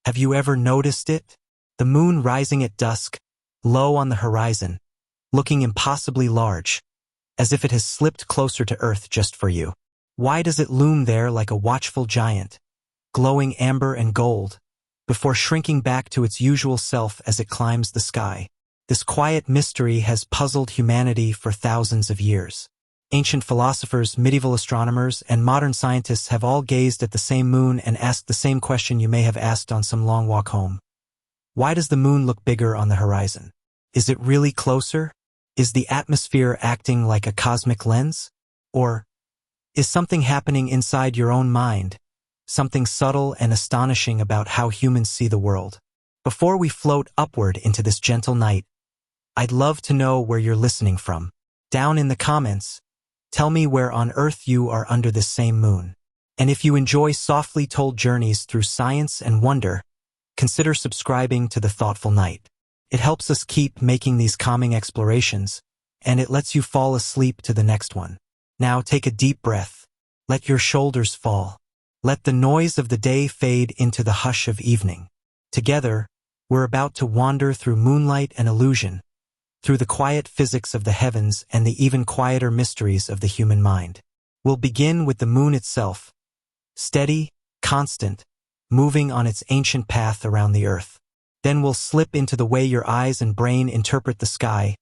Have you ever noticed it? The moon rising at dusk, low on the horizon, looking impossibly large, as if it has slipped closer to Earth just for you. Why does it loom there like a watchful giant, glowing amber and gold, before shrinking back to its usual self as it climbs the sky? This quiet mystery has puzzled humanity for thousands of years. Ancient philosophers, medieval astronomers, and modern scientists have all gazed at the same moon and asked the same question you may have asked on some long walk home. Why does the moon look bigger on the horizon? Is it really closer? Is the atmosphere acting like a cosmic lens? Or is something happening inside your own mind, something subtle and astonishing about how humans see the world? Before we float upward into this gentle night, I'd love to know where you're listening from. Down in the comments, tell me where on Earth you are under this same moon. And if you enjoy softly told journeys through science and wonder, consider subscribing to The Thoughtful Night. It helps us keep making these calming explorations, and it lets you fall asleep to the next one. Now take a deep breath. Let your shoulders fall. Let the noise of the day fade into the hush of evening. Together, we're about to wander through moonlight and illusion, through the quiet physics of the heavens and the even quieter mysteries of the human mind. We'll begin with the moon itself, steady, constant, moving on its ancient path around the Earth. Then we'll slip into the way your eyes and brain interpret the sky,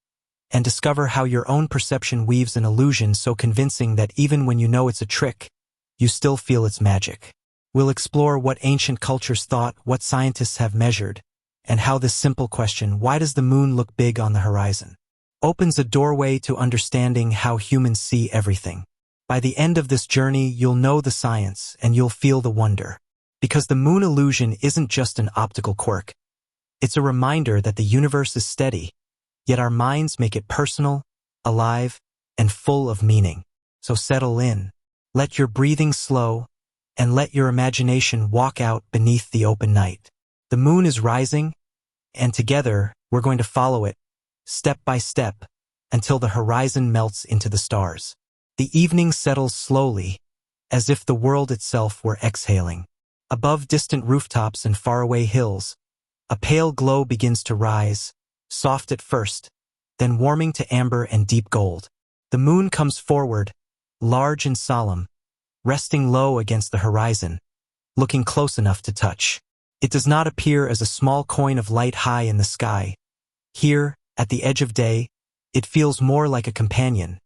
and discover how your own perception weaves an illusion so convincing that even when you know it's a trick, you still feel its magic. We'll explore what ancient cultures thought, what scientists have measured, and how this simple question, why does the moon look big on the horizon, opens a doorway to understanding how humans see everything. By the end of this journey, you'll know the science and you'll feel the wonder. Because the moon illusion isn't just an optical quirk. It's a reminder that the universe is steady, yet our minds make it personal, alive, and full of meaning. So settle in, let your breathing slow, and let your imagination walk out beneath the open night. The moon is rising, and together we're going to follow it, step by step, until the horizon melts into the stars. The evening settles slowly, as if the world itself were exhaling. Above distant rooftops and faraway hills, a pale glow begins to rise, soft at first, then warming to amber and deep gold. The moon comes forward, large and solemn, resting low against the horizon, looking close enough to touch. It does not appear as a small coin of light high in the sky. Here, at the edge of day, it feels more like a companion,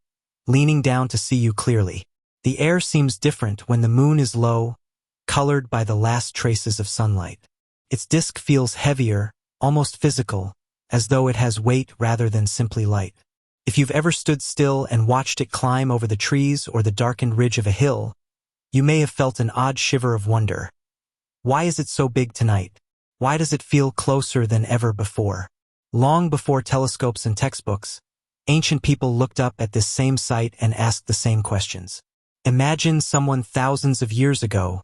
leaning down to see you clearly. The air seems different when the moon is low, colored by the last traces of sunlight. Its disk feels heavier, almost physical, as though it has weight rather than simply light. If you've ever stood still and watched it climb over the trees or the darkened ridge of a hill, you may have felt an odd shiver of wonder. Why is it so big tonight? Why does it feel closer than ever before? Long before telescopes and textbooks, ancient people looked up at this same sight and asked the same questions. Imagine someone thousands of years ago,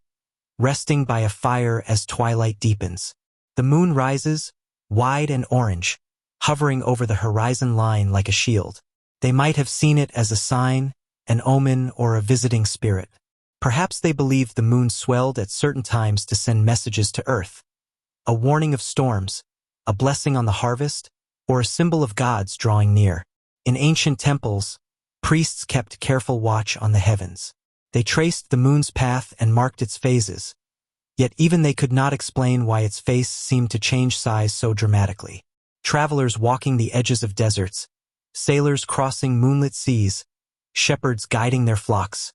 resting by a fire as twilight deepens. The moon rises, wide and orange, hovering over the horizon line like a shield. They might have seen it as a sign, an omen, or a visiting spirit. Perhaps they believed the moon swelled at certain times to send messages to Earth, a warning of storms, a blessing on the harvest, or a symbol of gods drawing near. In ancient temples, priests kept careful watch on the heavens. They traced the moon's path and marked its phases, yet even they could not explain why its face seemed to change size so dramatically. Travelers walking the edges of deserts, sailors crossing moonlit seas, shepherds guiding their flocks,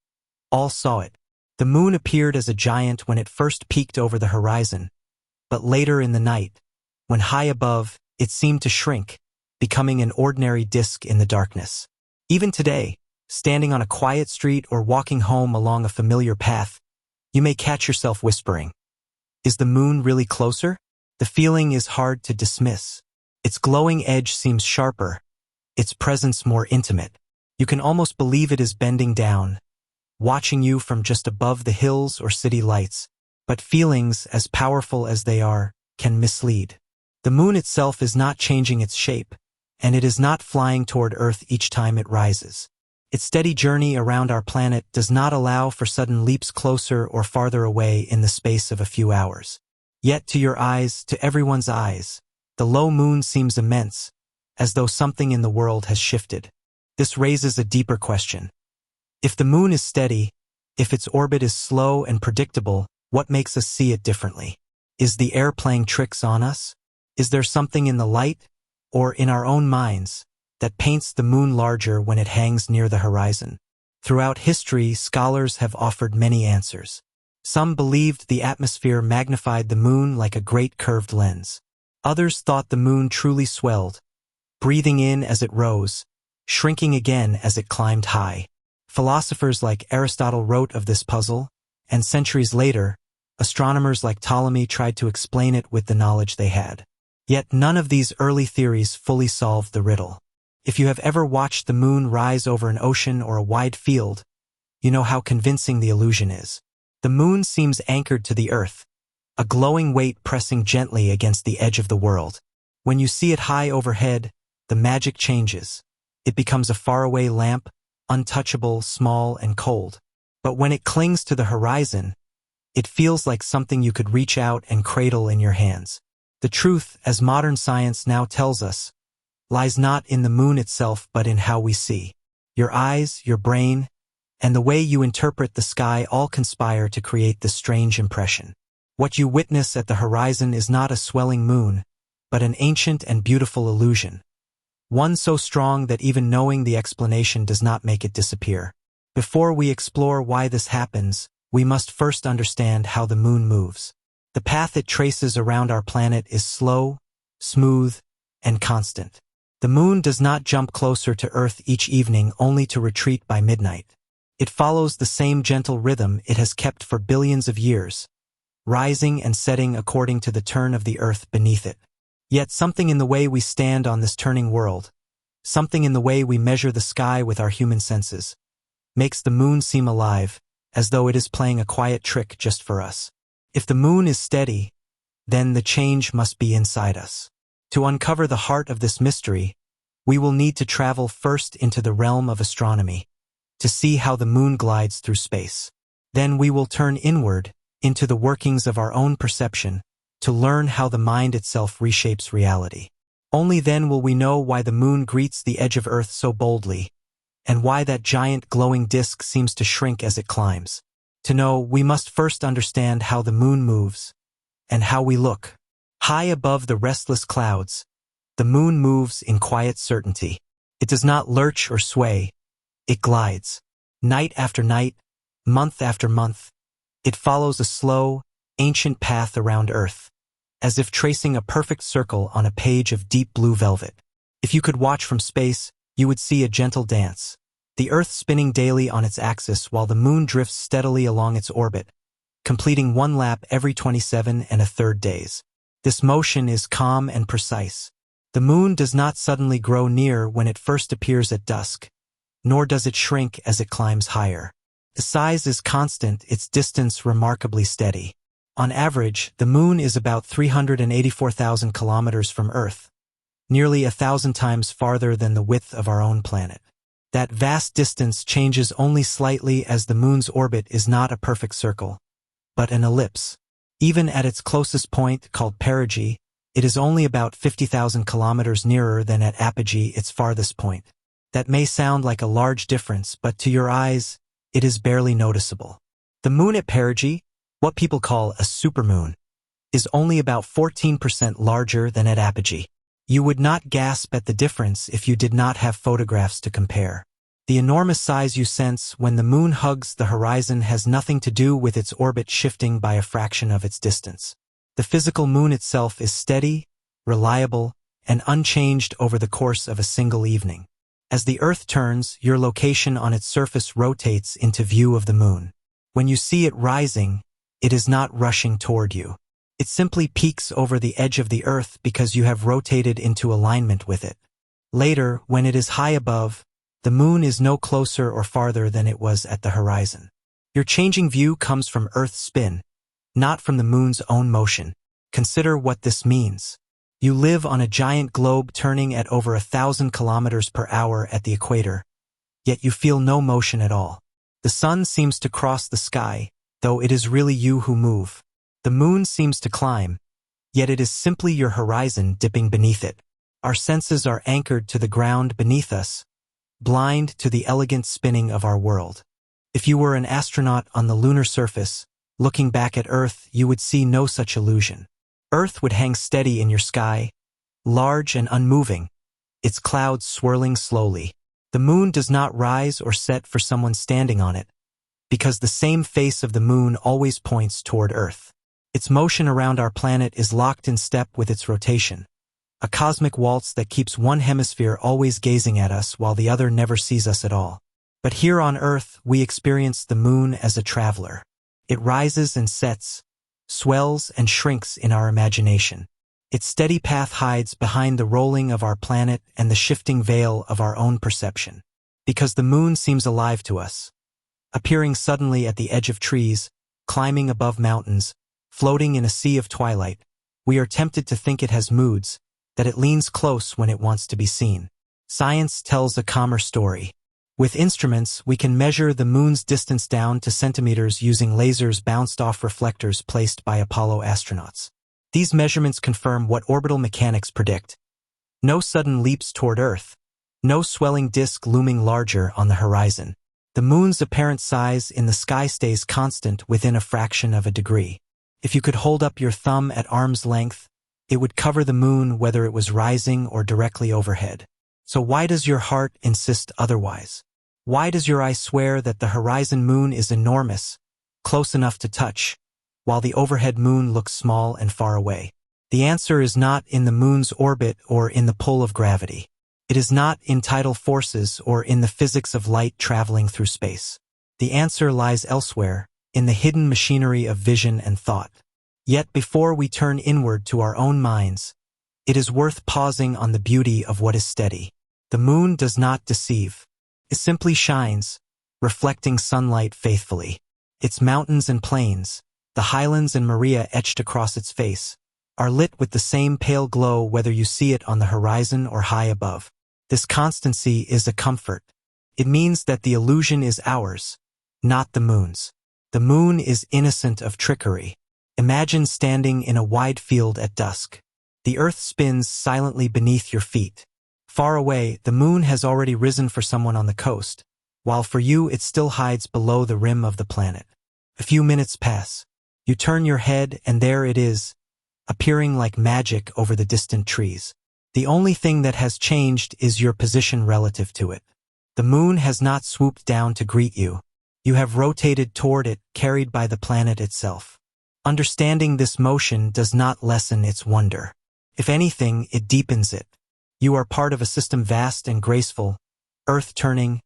all saw it. The moon appeared as a giant when it first peeked over the horizon, but later in the night, when high above, it seemed to shrink, becoming an ordinary disk in the darkness. Even today, standing on a quiet street or walking home along a familiar path, you may catch yourself whispering, "Is the moon really closer?" The feeling is hard to dismiss. Its glowing edge seems sharper, its presence more intimate. You can almost believe it is bending down, watching you from just above the hills or city lights. But feelings, as powerful as they are, can mislead. The moon itself is not changing its shape, and it is not flying toward Earth each time it rises. Its steady journey around our planet does not allow for sudden leaps closer or farther away in the space of a few hours. Yet to your eyes, to everyone's eyes, the low moon seems immense, as though something in the world has shifted. This raises a deeper question. If the moon is steady, if its orbit is slow and predictable, what makes us see it differently? Is the air playing tricks on us? Is there something in the light, or in our own minds, that paints the moon larger when it hangs near the horizon? Throughout history, scholars have offered many answers. Some believed the atmosphere magnified the moon like a great curved lens. Others thought the moon truly swelled, breathing in as it rose, shrinking again as it climbed high. Philosophers like Aristotle wrote of this puzzle, and centuries later, astronomers like Ptolemy tried to explain it with the knowledge they had. Yet none of these early theories fully solved the riddle. If you have ever watched the moon rise over an ocean or a wide field, you know how convincing the illusion is. The moon seems anchored to the earth, a glowing weight pressing gently against the edge of the world. When you see it high overhead, the magic changes. It becomes a faraway lamp, untouchable, small, and cold. But when it clings to the horizon, it feels like something you could reach out and cradle in your hands. The truth, as modern science now tells us, lies not in the moon itself but in how we see. Your eyes, your brain, and the way you interpret the sky all conspire to create this strange impression. What you witness at the horizon is not a swelling moon, but an ancient and beautiful illusion. One so strong that even knowing the explanation does not make it disappear. Before we explore why this happens, we must first understand how the moon moves. The path it traces around our planet is slow, smooth, and constant. The moon does not jump closer to Earth each evening only to retreat by midnight. It follows the same gentle rhythm it has kept for billions of years, rising and setting according to the turn of the Earth beneath it. Yet something in the way we stand on this turning world, something in the way we measure the sky with our human senses, makes the moon seem alive, as though it is playing a quiet trick just for us. If the moon is steady, then the change must be inside us. To uncover the heart of this mystery, we will need to travel first into the realm of astronomy, to see how the moon glides through space. Then we will turn inward, into the workings of our own perception, to learn how the mind itself reshapes reality. Only then will we know why the moon greets the edge of Earth so boldly, and why that giant glowing disk seems to shrink as it climbs. To know, we must first understand how the moon moves, and how we look. High above the restless clouds, the moon moves in quiet certainty. It does not lurch or sway, it glides. Night after night, month after month, it follows a slow, ancient path around Earth, as if tracing a perfect circle on a page of deep blue velvet. If you could watch from space, you would see a gentle dance, the Earth spinning daily on its axis while the moon drifts steadily along its orbit, completing one lap every 27 1/3 days. This motion is calm and precise. The moon does not suddenly grow near when it first appears at dusk, nor does it shrink as it climbs higher. The size is constant, its distance remarkably steady. On average, the moon is about 384,000 kilometers from Earth, nearly 1,000 times farther than the width of our own planet. That vast distance changes only slightly as the moon's orbit is not a perfect circle, but an ellipse. Even at its closest point, called perigee, it is only about 50,000 kilometers nearer than at apogee, its farthest point. That may sound like a large difference, but to your eyes, it is barely noticeable. The moon at perigee, what people call a supermoon, is only about 14% larger than at apogee. You would not gasp at the difference if you did not have photographs to compare. The enormous size you sense when the moon hugs the horizon has nothing to do with its orbit shifting by a fraction of its distance. The physical moon itself is steady, reliable, and unchanged over the course of a single evening. As the Earth turns, your location on its surface rotates into view of the moon. When you see it rising, it is not rushing toward you. It simply peeks over the edge of the Earth because you have rotated into alignment with it. Later, when it is high above, the moon is no closer or farther than it was at the horizon. Your changing view comes from Earth's spin, not from the moon's own motion. Consider what this means. You live on a giant globe turning at over 1,000 kilometers per hour at the equator, yet you feel no motion at all. The sun seems to cross the sky, though it is really you who move. The moon seems to climb, yet it is simply your horizon dipping beneath it. Our senses are anchored to the ground beneath us, blind to the elegant spinning of our world. If you were an astronaut on the lunar surface, looking back at Earth, you would see no such illusion. Earth would hang steady in your sky, large and unmoving, its clouds swirling slowly. The moon does not rise or set for someone standing on it, because the same face of the moon always points toward Earth. Its motion around our planet is locked in step with its rotation, a cosmic waltz that keeps one hemisphere always gazing at us while the other never sees us at all. But here on Earth, we experience the moon as a traveler. It rises and sets, swells and shrinks in our imagination. Its steady path hides behind the rolling of our planet and the shifting veil of our own perception. Because the moon seems alive to us, appearing suddenly at the edge of trees, climbing above mountains, floating in a sea of twilight, we are tempted to think it has moods, that it leans close when it wants to be seen. Science tells a calmer story. With instruments, we can measure the moon's distance down to centimeters using lasers bounced off reflectors placed by Apollo astronauts. These measurements confirm what orbital mechanics predict. No sudden leaps toward Earth, no swelling disk looming larger on the horizon. The moon's apparent size in the sky stays constant within a fraction of a degree. If you could hold up your thumb at arm's length, it would cover the moon whether it was rising or directly overhead. So why does your heart insist otherwise? Why does your eye swear that the horizon moon is enormous, close enough to touch, while the overhead moon looks small and far away? The answer is not in the moon's orbit or in the pull of gravity. It is not in tidal forces or in the physics of light traveling through space. The answer lies elsewhere, in the hidden machinery of vision and thought. Yet before we turn inward to our own minds, it is worth pausing on the beauty of what is steady. The moon does not deceive. It simply shines, reflecting sunlight faithfully. Its mountains and plains, the highlands and Maria etched across its face, are lit with the same pale glow whether you see it on the horizon or high above. This constancy is a comfort. It means that the illusion is ours, not the moon's. The moon is innocent of trickery. Imagine standing in a wide field at dusk. The Earth spins silently beneath your feet. Far away, the moon has already risen for someone on the coast, while for you it still hides below the rim of the planet. A few minutes pass. You turn your head and there it is, appearing like magic over the distant trees. The only thing that has changed is your position relative to it. The moon has not swooped down to greet you. You have rotated toward it, carried by the planet itself. Understanding this motion does not lessen its wonder. If anything, it deepens it. You are part of a system vast and graceful, Earth turning,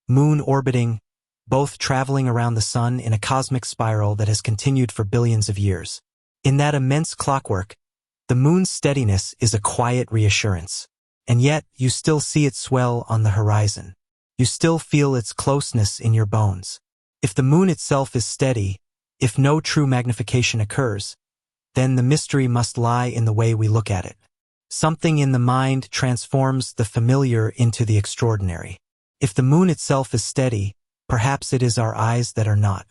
moon orbiting, both traveling around the sun in a cosmic spiral that has continued for billions of years. In that immense clockwork, the moon's steadiness is a quiet reassurance. And yet, you still see it swell on the horizon. You still feel its closeness in your bones. If the moon itself is steady, if no true magnification occurs, then the mystery must lie in the way we look at it. Something in the mind transforms the familiar into the extraordinary. If the moon itself is steady, perhaps it is our eyes that are not.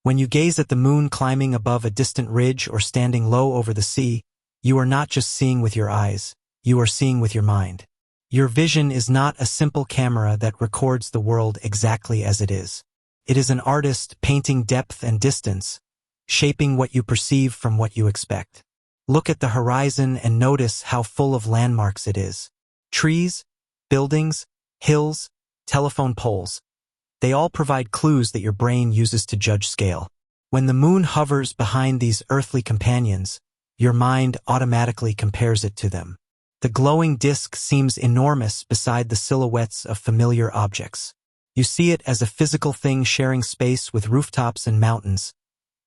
When you gaze at the moon climbing above a distant ridge or standing low over the sea, you are not just seeing with your eyes, you are seeing with your mind. Your vision is not a simple camera that records the world exactly as it is. It is an artist painting depth and distance, shaping what you perceive from what you expect. Look at the horizon and notice how full of landmarks it is. Trees, buildings, hills, telephone poles. They all provide clues that your brain uses to judge scale. When the moon hovers behind these earthly companions, your mind automatically compares it to them. The glowing disk seems enormous beside the silhouettes of familiar objects. You see it as a physical thing sharing space with rooftops and mountains,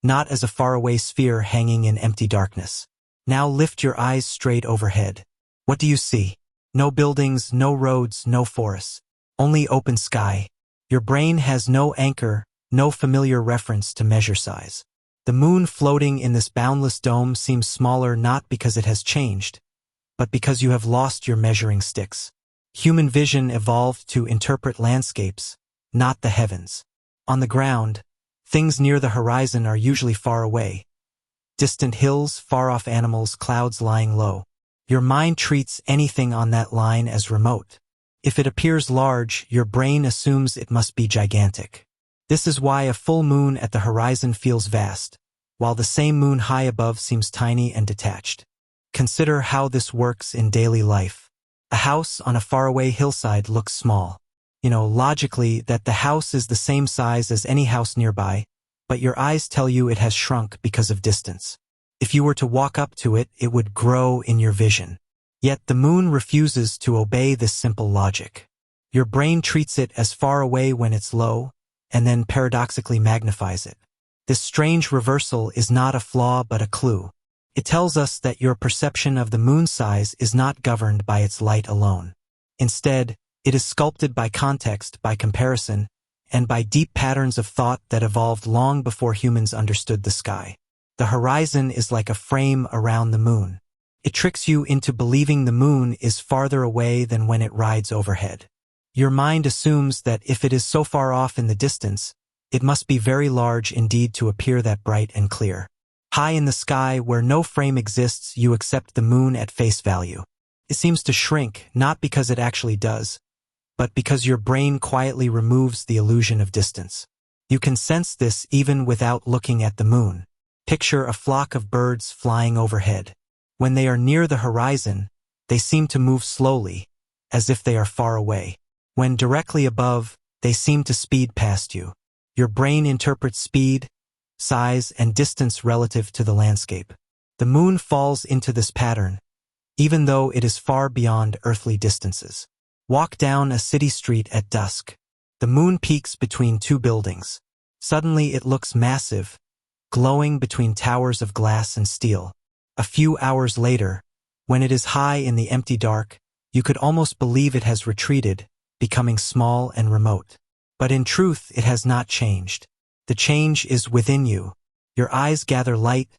not as a faraway sphere hanging in empty darkness. Now lift your eyes straight overhead. What do you see? No buildings, no roads, no forests. Only open sky. Your brain has no anchor, no familiar reference to measure size. The moon floating in this boundless dome seems smaller not because it has changed, but because you have lost your measuring sticks. Human vision evolved to interpret landscapes, not the heavens. On the ground, things near the horizon are usually far away. Distant hills, far-off animals, clouds lying low. Your mind treats anything on that line as remote. If it appears large, your brain assumes it must be gigantic. This is why a full moon at the horizon feels vast, while the same moon high above seems tiny and detached. Consider how this works in daily life. A house on a faraway hillside looks small. You know logically that the house is the same size as any house nearby, but your eyes tell you it has shrunk because of distance. If you were to walk up to it, it would grow in your vision. Yet the moon refuses to obey this simple logic. Your brain treats it as far away when it's low, and then paradoxically magnifies it. This strange reversal is not a flaw but a clue. It tells us that your perception of the moon's size is not governed by its light alone. Instead, it is sculpted by context, by comparison, and by deep patterns of thought that evolved long before humans understood the sky. The horizon is like a frame around the moon. It tricks you into believing the moon is farther away than when it rides overhead. Your mind assumes that if it is so far off in the distance, it must be very large indeed to appear that bright and clear. High in the sky, where no frame exists, you accept the moon at face value. It seems to shrink, not because it actually does, but because your brain quietly removes the illusion of distance. You can sense this even without looking at the moon. Picture a flock of birds flying overhead. When they are near the horizon, they seem to move slowly, as if they are far away. When directly above, they seem to speed past you. Your brain interprets speed, size, and distance relative to the landscape. The moon falls into this pattern, even though it is far beyond earthly distances. Walk down a city street at dusk. The moon peaks between two buildings. Suddenly it looks massive, glowing between towers of glass and steel. A few hours later, when it is high in the empty dark, you could almost believe it has retreated, becoming small and remote. But in truth, it has not changed. The change is within you. Your eyes gather light,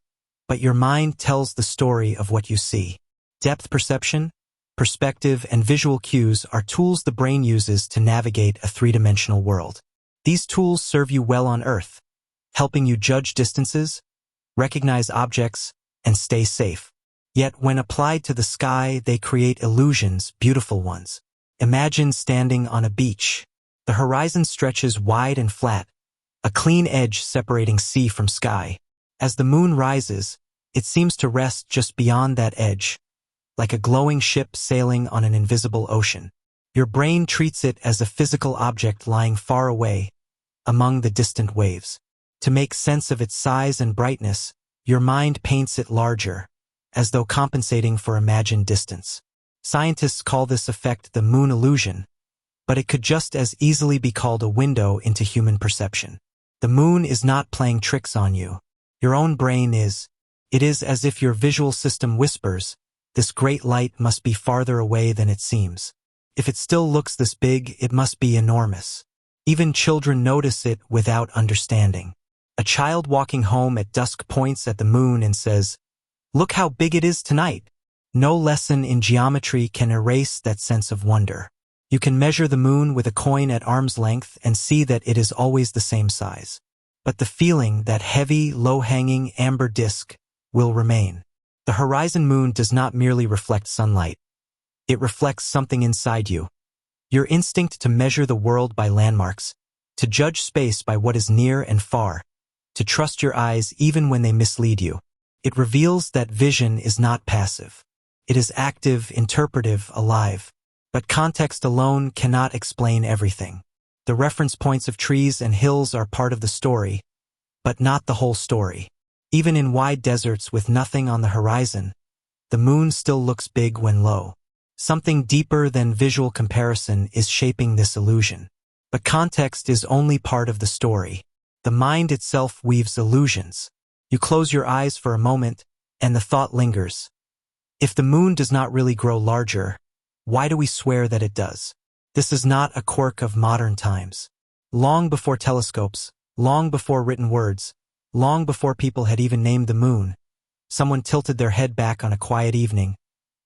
but your mind tells the story of what you see. Depth perception, perspective, and visual cues are tools the brain uses to navigate a three-dimensional world. These tools serve you well on Earth, helping you judge distances, recognize objects, and stay safe. Yet when applied to the sky, they create illusions, beautiful ones. Imagine standing on a beach. The horizon stretches wide and flat, a clean edge separating sea from sky. As the moon rises, it seems to rest just beyond that edge, like a glowing ship sailing on an invisible ocean. Your brain treats it as a physical object lying far away, among the distant waves. To make sense of its size and brightness, your mind paints it larger, as though compensating for imagined distance. Scientists call this effect the moon illusion, but it could just as easily be called a window into human perception. The moon is not playing tricks on you. Your own brain is. It is as if your visual system whispers, this great light must be farther away than it seems. If it still looks this big, it must be enormous. Even children notice it without understanding. A child walking home at dusk points at the moon and says, "Look how big it is tonight." No lesson in geometry can erase that sense of wonder. You can measure the moon with a coin at arm's length and see that it is always the same size. But the feeling, that heavy, low-hanging amber disk, will remain. The horizon moon does not merely reflect sunlight. It reflects something inside you. Your instinct to measure the world by landmarks, to judge space by what is near and far, to trust your eyes even when they mislead you. It reveals that vision is not passive. It is active, interpretive, alive. But context alone cannot explain everything. The reference points of trees and hills are part of the story, but not the whole story. Even in wide deserts with nothing on the horizon, the moon still looks big when low. Something deeper than visual comparison is shaping this illusion. But context is only part of the story. The mind itself weaves illusions. You close your eyes for a moment, and the thought lingers. If the moon does not really grow larger, why do we swear that it does? This is not a quirk of modern times. Long before telescopes, long before written words, long before people had even named the moon, someone tilted their head back on a quiet evening,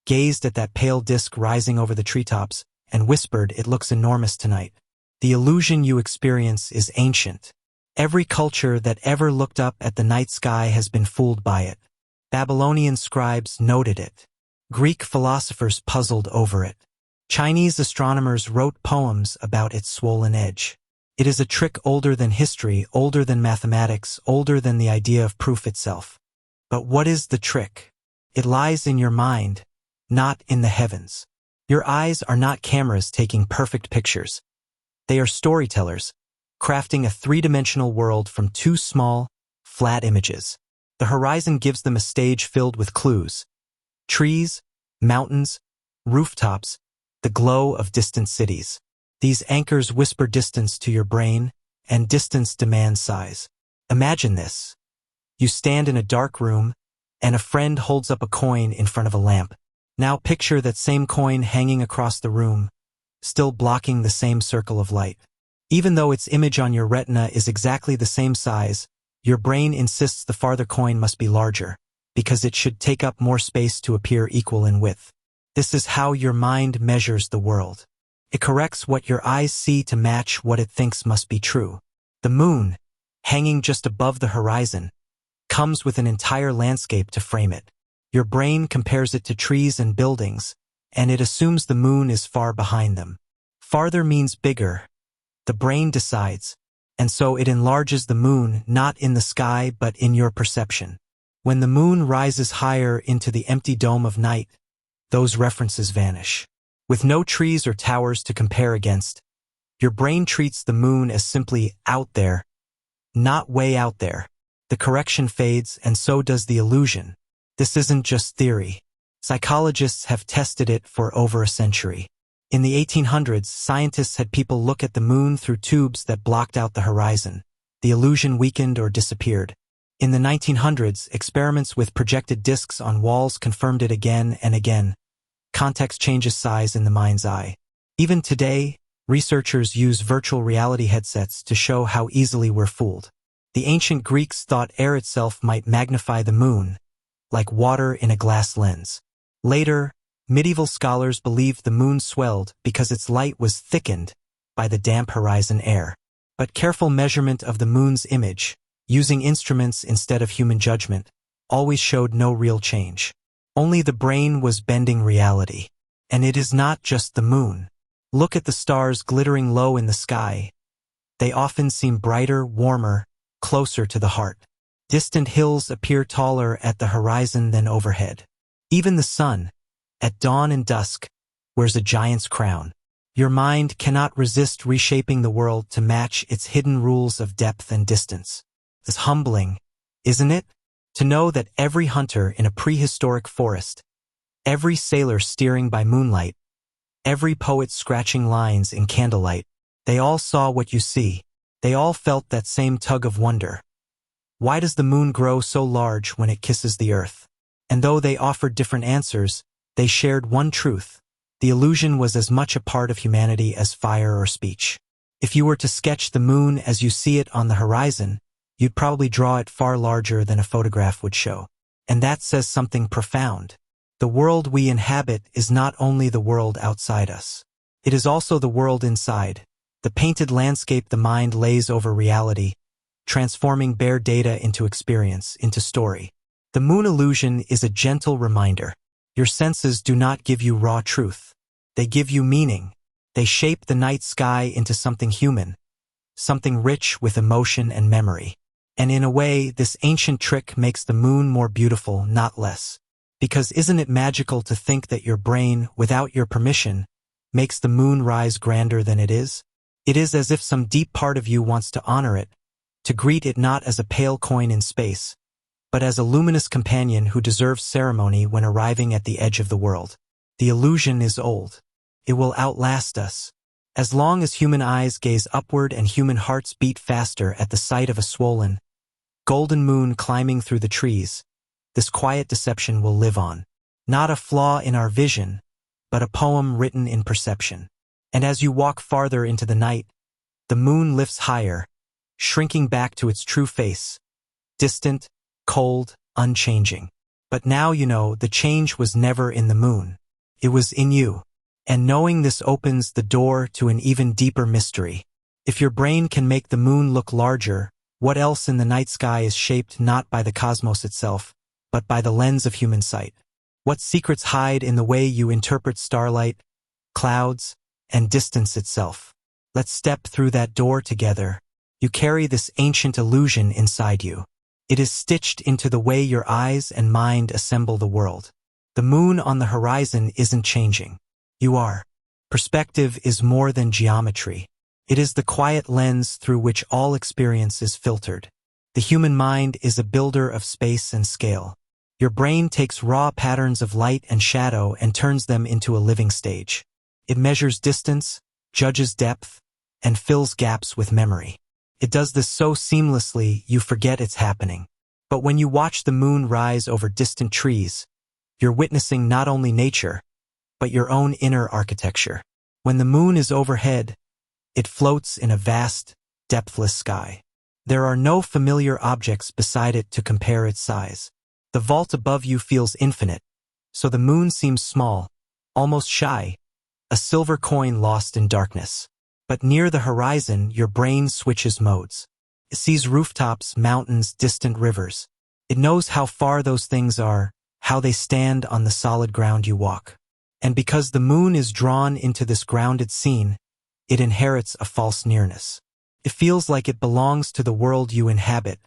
gazed at that pale disk rising over the treetops, and whispered, "It looks enormous tonight." The illusion you experience is ancient. Every culture that ever looked up at the night sky has been fooled by it. Babylonian scribes noted it. Greek philosophers puzzled over it. Chinese astronomers wrote poems about its swollen edge. It is a trick older than history, older than mathematics, older than the idea of proof itself. But what is the trick? It lies in your mind, not in the heavens. Your eyes are not cameras taking perfect pictures. They are storytellers, crafting a three-dimensional world from two small, flat images. The horizon gives them a stage filled with clues. Trees, mountains, rooftops, the glow of distant cities. These anchors whisper distance to your brain, and distance demands size. Imagine this. You stand in a dark room, and a friend holds up a coin in front of a lamp. Now picture that same coin hanging across the room, still blocking the same circle of light. Even though its image on your retina is exactly the same size, your brain insists the farther coin must be larger, because it should take up more space to appear equal in width. This is how your mind measures the world. It corrects what your eyes see to match what it thinks must be true. The moon, hanging just above the horizon, comes with an entire landscape to frame it. Your brain compares it to trees and buildings, and it assumes the moon is far behind them. Farther means bigger. The brain decides, and so it enlarges the moon not in the sky but in your perception. When the moon rises higher into the empty dome of night, those references vanish. With no trees or towers to compare against, your brain treats the moon as simply out there, not way out there. The correction fades, and so does the illusion. This isn't just theory. Psychologists have tested it for over a century. In the 1800s, scientists had people look at the moon through tubes that blocked out the horizon. The illusion weakened or disappeared. In the 1900s, experiments with projected discs on walls confirmed it again and again. Context changes size in the mind's eye. Even today, researchers use virtual reality headsets to show how easily we're fooled. The ancient Greeks thought air itself might magnify the moon, like water in a glass lens. Later, medieval scholars believed the moon swelled because its light was thickened by the damp horizon air. But careful measurement of the moon's image, using instruments instead of human judgment, always showed no real change. Only the brain was bending reality. And it is not just the moon. Look at the stars glittering low in the sky. They often seem brighter, warmer, closer to the heart. Distant hills appear taller at the horizon than overhead. Even the sun, at dawn and dusk, wears a giant's crown. Your mind cannot resist reshaping the world to match its hidden rules of depth and distance. It's humbling, isn't it? To know that every hunter in a prehistoric forest, every sailor steering by moonlight, every poet scratching lines in candlelight, they all saw what you see. They all felt that same tug of wonder. Why does the moon grow so large when it kisses the earth? And though they offered different answers, they shared one truth. The illusion was as much a part of humanity as fire or speech. If you were to sketch the moon as you see it on the horizon, you'd probably draw it far larger than a photograph would show. And that says something profound. The world we inhabit is not only the world outside us. It is also the world inside, the painted landscape the mind lays over reality, transforming bare data into experience, into story. The moon illusion is a gentle reminder. Your senses do not give you raw truth. They give you meaning. They shape the night sky into something human, something rich with emotion and memory. And in a way, this ancient trick makes the moon more beautiful, not less. Because isn't it magical to think that your brain, without your permission, makes the moon rise grander than it is? It is as if some deep part of you wants to honor it, to greet it not as a pale coin in space, but as a luminous companion who deserves ceremony when arriving at the edge of the world. The illusion is old. It will outlast us. As long as human eyes gaze upward and human hearts beat faster at the sight of a swollen, golden moon climbing through the trees, this quiet deception will live on. Not a flaw in our vision, but a poem written in perception. And as you walk farther into the night, the moon lifts higher, shrinking back to its true face, distant, cold, unchanging. But now you know the change was never in the moon. It was in you. And knowing this opens the door to an even deeper mystery. If your brain can make the moon look larger, what else in the night sky is shaped not by the cosmos itself, but by the lens of human sight. What secrets hide in the way you interpret starlight, clouds, and distance itself? Let's step through that door together. You carry this ancient illusion inside you. It is stitched into the way your eyes and mind assemble the world. The moon on the horizon isn't changing. You are. Perspective is more than geometry. It is the quiet lens through which all experience is filtered. The human mind is a builder of space and scale. Your brain takes raw patterns of light and shadow and turns them into a living stage. It measures distance, judges depth, and fills gaps with memory. It does this so seamlessly you forget it's happening. But when you watch the moon rise over distant trees, you're witnessing not only nature, but your own inner architecture. When the moon is overhead, it floats in a vast, depthless sky. There are no familiar objects beside it to compare its size. The vault above you feels infinite, so the moon seems small, almost shy, a silver coin lost in darkness. But near the horizon, your brain switches modes. It sees rooftops, mountains, distant rivers. It knows how far those things are, how they stand on the solid ground you walk. And because the moon is drawn into this grounded scene, it inherits a false nearness. It feels like it belongs to the world you inhabit,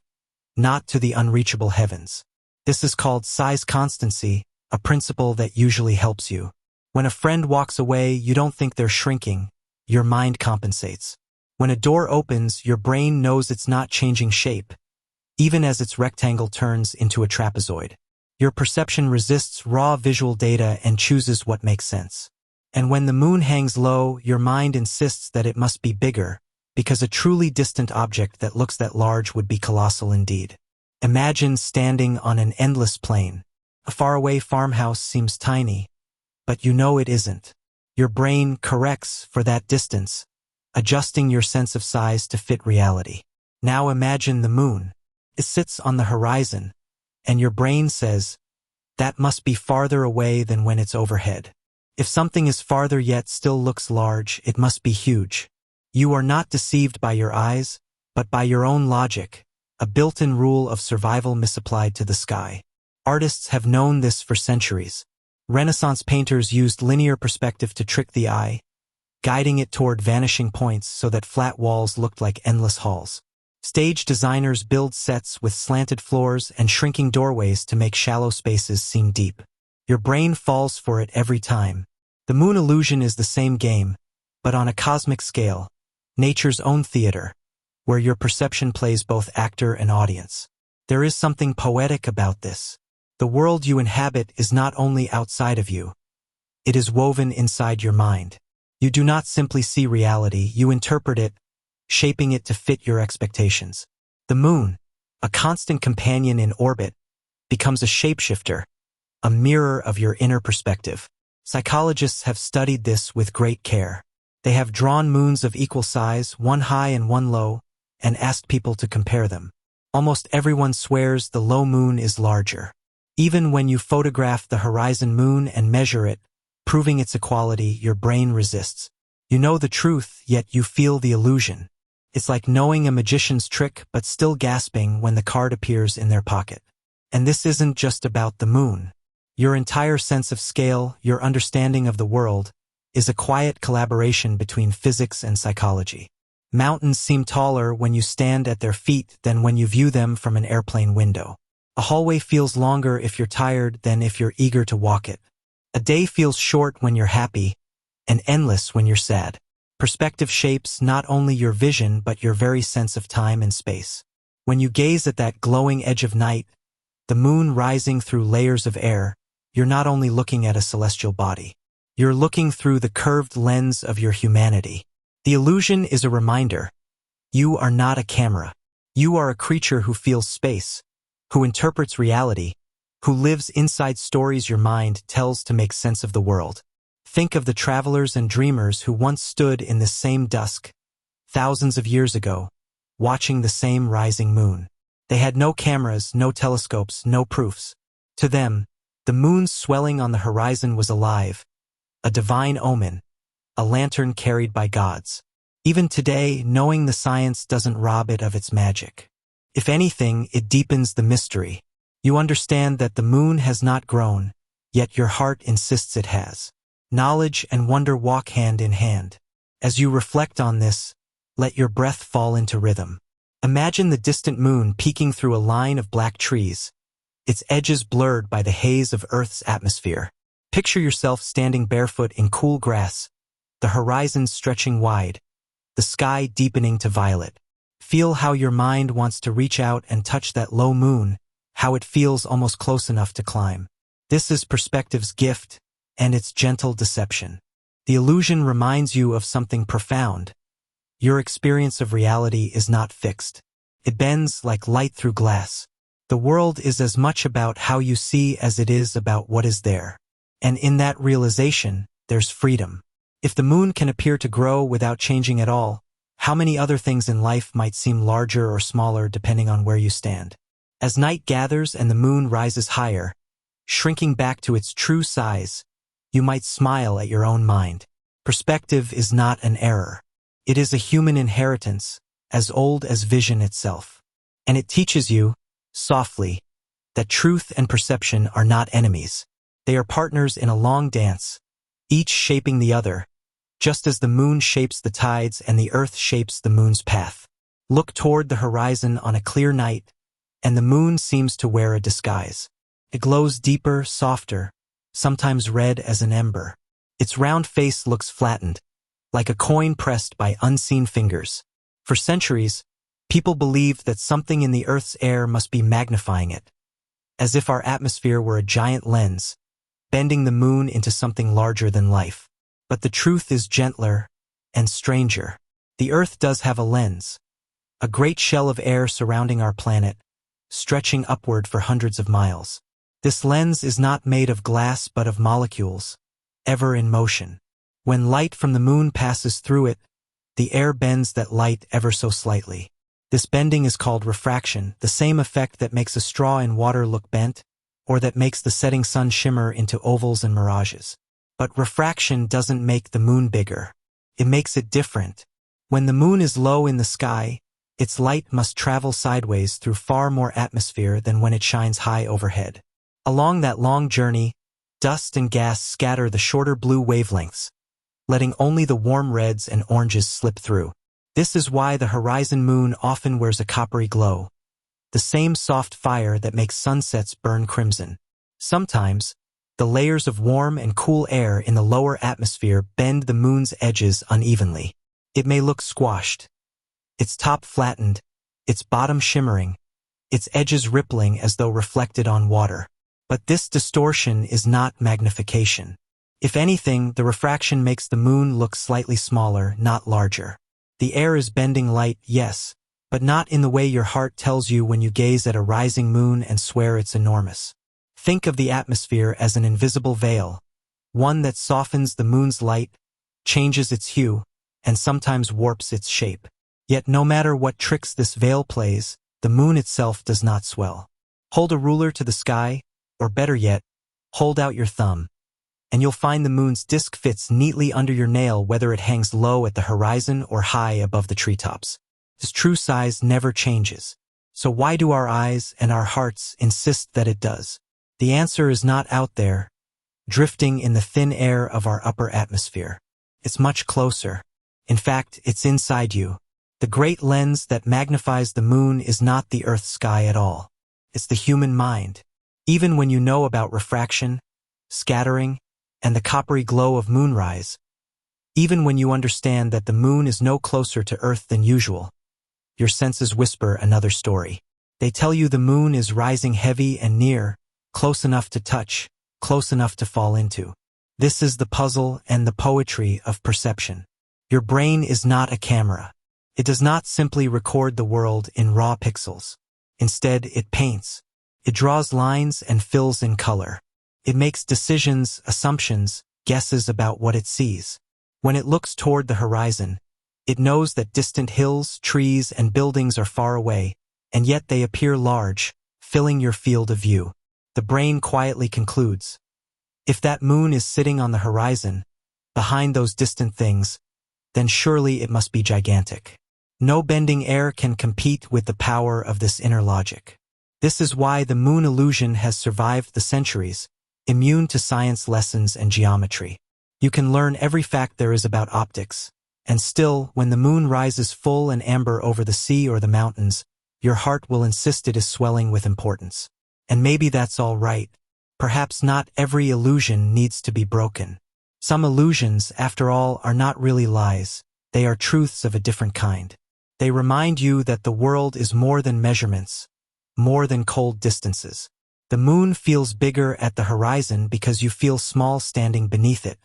not to the unreachable heavens. This is called size constancy, a principle that usually helps you. When a friend walks away, you don't think they're shrinking. Your mind compensates. When a door opens, your brain knows it's not changing shape, even as its rectangle turns into a trapezoid. Your perception resists raw visual data and chooses what makes sense. And when the moon hangs low, your mind insists that it must be bigger, because a truly distant object that looks that large would be colossal indeed. Imagine standing on an endless plain. A faraway farmhouse seems tiny, but you know it isn't. Your brain corrects for that distance, adjusting your sense of size to fit reality. Now imagine the moon. It sits on the horizon, and your brain says, that must be farther away than when it's overhead. If something is farther yet still looks large, it must be huge. You are not deceived by your eyes, but by your own logic, a built-in rule of survival misapplied to the sky. Artists have known this for centuries. Renaissance painters used linear perspective to trick the eye, guiding it toward vanishing points so that flat walls looked like endless halls. Stage designers build sets with slanted floors and shrinking doorways to make shallow spaces seem deep. Your brain falls for it every time. The moon illusion is the same game, but on a cosmic scale, nature's own theater, where your perception plays both actor and audience. There is something poetic about this. The world you inhabit is not only outside of you, it is woven inside your mind. You do not simply see reality, you interpret it, shaping it to fit your expectations. The moon, a constant companion in orbit, becomes a shapeshifter, a mirror of your inner perspective. Psychologists have studied this with great care. They have drawn moons of equal size, one high and one low, and asked people to compare them. Almost everyone swears the low moon is larger. Even when you photograph the horizon moon and measure it, proving its equality, your brain resists. You know the truth, yet you feel the illusion. It's like knowing a magician's trick but still gasping when the card appears in their pocket. And this isn't just about the moon. Your entire sense of scale, your understanding of the world, is a quiet collaboration between physics and psychology. Mountains seem taller when you stand at their feet than when you view them from an airplane window. A hallway feels longer if you're tired than if you're eager to walk it. A day feels short when you're happy, and endless when you're sad. Perspective shapes not only your vision but your very sense of time and space. When you gaze at that glowing edge of night, the moon rising through layers of air, you're not only looking at a celestial body. You're looking through the curved lens of your humanity. The illusion is a reminder. You are not a camera. You are a creature who feels space, who interprets reality, who lives inside stories your mind tells to make sense of the world. Think of the travelers and dreamers who once stood in this same dusk, thousands of years ago, watching the same rising moon. They had no cameras, no telescopes, no proofs. To them, the moon swelling on the horizon was alive, a divine omen, a lantern carried by gods. Even today, knowing the science doesn't rob it of its magic. If anything, it deepens the mystery. You understand that the moon has not grown, yet your heart insists it has. Knowledge and wonder walk hand in hand. As you reflect on this, let your breath fall into rhythm. Imagine the distant moon peeking through a line of black trees, its edges blurred by the haze of Earth's atmosphere. Picture yourself standing barefoot in cool grass, the horizon stretching wide, the sky deepening to violet. Feel how your mind wants to reach out and touch that low moon, how it feels almost close enough to climb. This is perspective's gift and its gentle deception. The illusion reminds you of something profound. Your experience of reality is not fixed. It bends like light through glass. The world is as much about how you see as it is about what is there. And in that realization, there's freedom. If the moon can appear to grow without changing at all, how many other things in life might seem larger or smaller depending on where you stand? As night gathers and the moon rises higher, shrinking back to its true size, you might smile at your own mind. Perspective is not an error. It is a human inheritance, as old as vision itself. And it teaches you, softly, that truth and perception are not enemies. They are partners in a long dance, each shaping the other, just as the moon shapes the tides and the earth shapes the moon's path. Look toward the horizon on a clear night, and the moon seems to wear a disguise. It glows deeper, softer, sometimes red as an ember. Its round face looks flattened, like a coin pressed by unseen fingers. For centuries, people believed that something in the Earth's air must be magnifying it, as if our atmosphere were a giant lens, bending the moon into something larger than life. But the truth is gentler and stranger. The Earth does have a lens, a great shell of air surrounding our planet, stretching upward for hundreds of miles. This lens is not made of glass but of molecules, ever in motion. When light from the moon passes through it, the air bends that light ever so slightly. This bending is called refraction, the same effect that makes a straw in water look bent, or that makes the setting sun shimmer into ovals and mirages. But refraction doesn't make the moon bigger. It makes it different. When the moon is low in the sky, its light must travel sideways through far more atmosphere than when it shines high overhead. Along that long journey, dust and gas scatter the shorter blue wavelengths, letting only the warm reds and oranges slip through. This is why the horizon moon often wears a coppery glow, the same soft fire that makes sunsets burn crimson. Sometimes, the layers of warm and cool air in the lower atmosphere bend the moon's edges unevenly. It may look squashed, its top flattened, its bottom shimmering, its edges rippling as though reflected on water. But this distortion is not magnification. If anything, the refraction makes the moon look slightly smaller, not larger. The air is bending light, yes, but not in the way your heart tells you when you gaze at a rising moon and swear it's enormous. Think of the atmosphere as an invisible veil, one that softens the moon's light, changes its hue, and sometimes warps its shape. Yet no matter what tricks this veil plays, the moon itself does not swell. Hold a ruler to the sky, or better yet, hold out your thumb, and you'll find the moon's disk fits neatly under your nail whether it hangs low at the horizon or high above the treetops. Its true size never changes. So why do our eyes and our hearts insist that it does? The answer is not out there, drifting in the thin air of our upper atmosphere. It's much closer. In fact, it's inside you. The great lens that magnifies the moon is not the Earth's sky at all. It's the human mind. Even when you know about refraction, scattering, and the coppery glow of moonrise, even when you understand that the moon is no closer to Earth than usual, your senses whisper another story. They tell you the moon is rising heavy and near, close enough to touch, close enough to fall into. This is the puzzle and the poetry of perception. Your brain is not a camera. It does not simply record the world in raw pixels. Instead, it paints. It draws lines and fills in color. It makes decisions, assumptions, guesses about what it sees. When it looks toward the horizon, it knows that distant hills, trees, and buildings are far away, and yet they appear large, filling your field of view. The brain quietly concludes, if that moon is sitting on the horizon, behind those distant things, then surely it must be gigantic. No bending air can compete with the power of this inner logic. This is why the moon illusion has survived the centuries, immune to science lessons and geometry. You can learn every fact there is about optics, and still, when the moon rises full and amber over the sea or the mountains, your heart will insist it is swelling with importance. And maybe that's all right. Perhaps not every illusion needs to be broken. Some illusions, after all, are not really lies. They are truths of a different kind. They remind you that the world is more than measurements, more than cold distances. The moon feels bigger at the horizon because you feel small standing beneath it.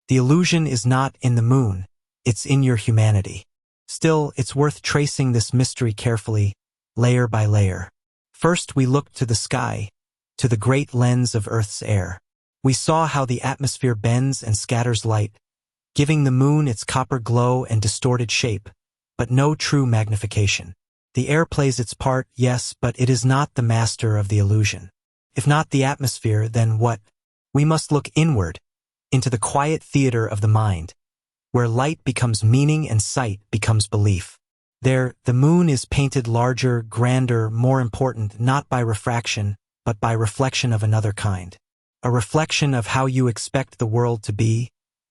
The illusion is not in the moon, it's in your humanity. Still, it's worth tracing this mystery carefully, layer by layer. First, we looked to the sky, to the great lens of Earth's air. We saw how the atmosphere bends and scatters light, giving the moon its copper glow and distorted shape, but no true magnification. The air plays its part, yes, but it is not the master of the illusion. If not the atmosphere, then what? We must look inward, into the quiet theater of the mind, where light becomes meaning and sight becomes belief. There, the moon is painted larger, grander, more important, not by refraction, but by reflection of another kind. A reflection of how you expect the world to be,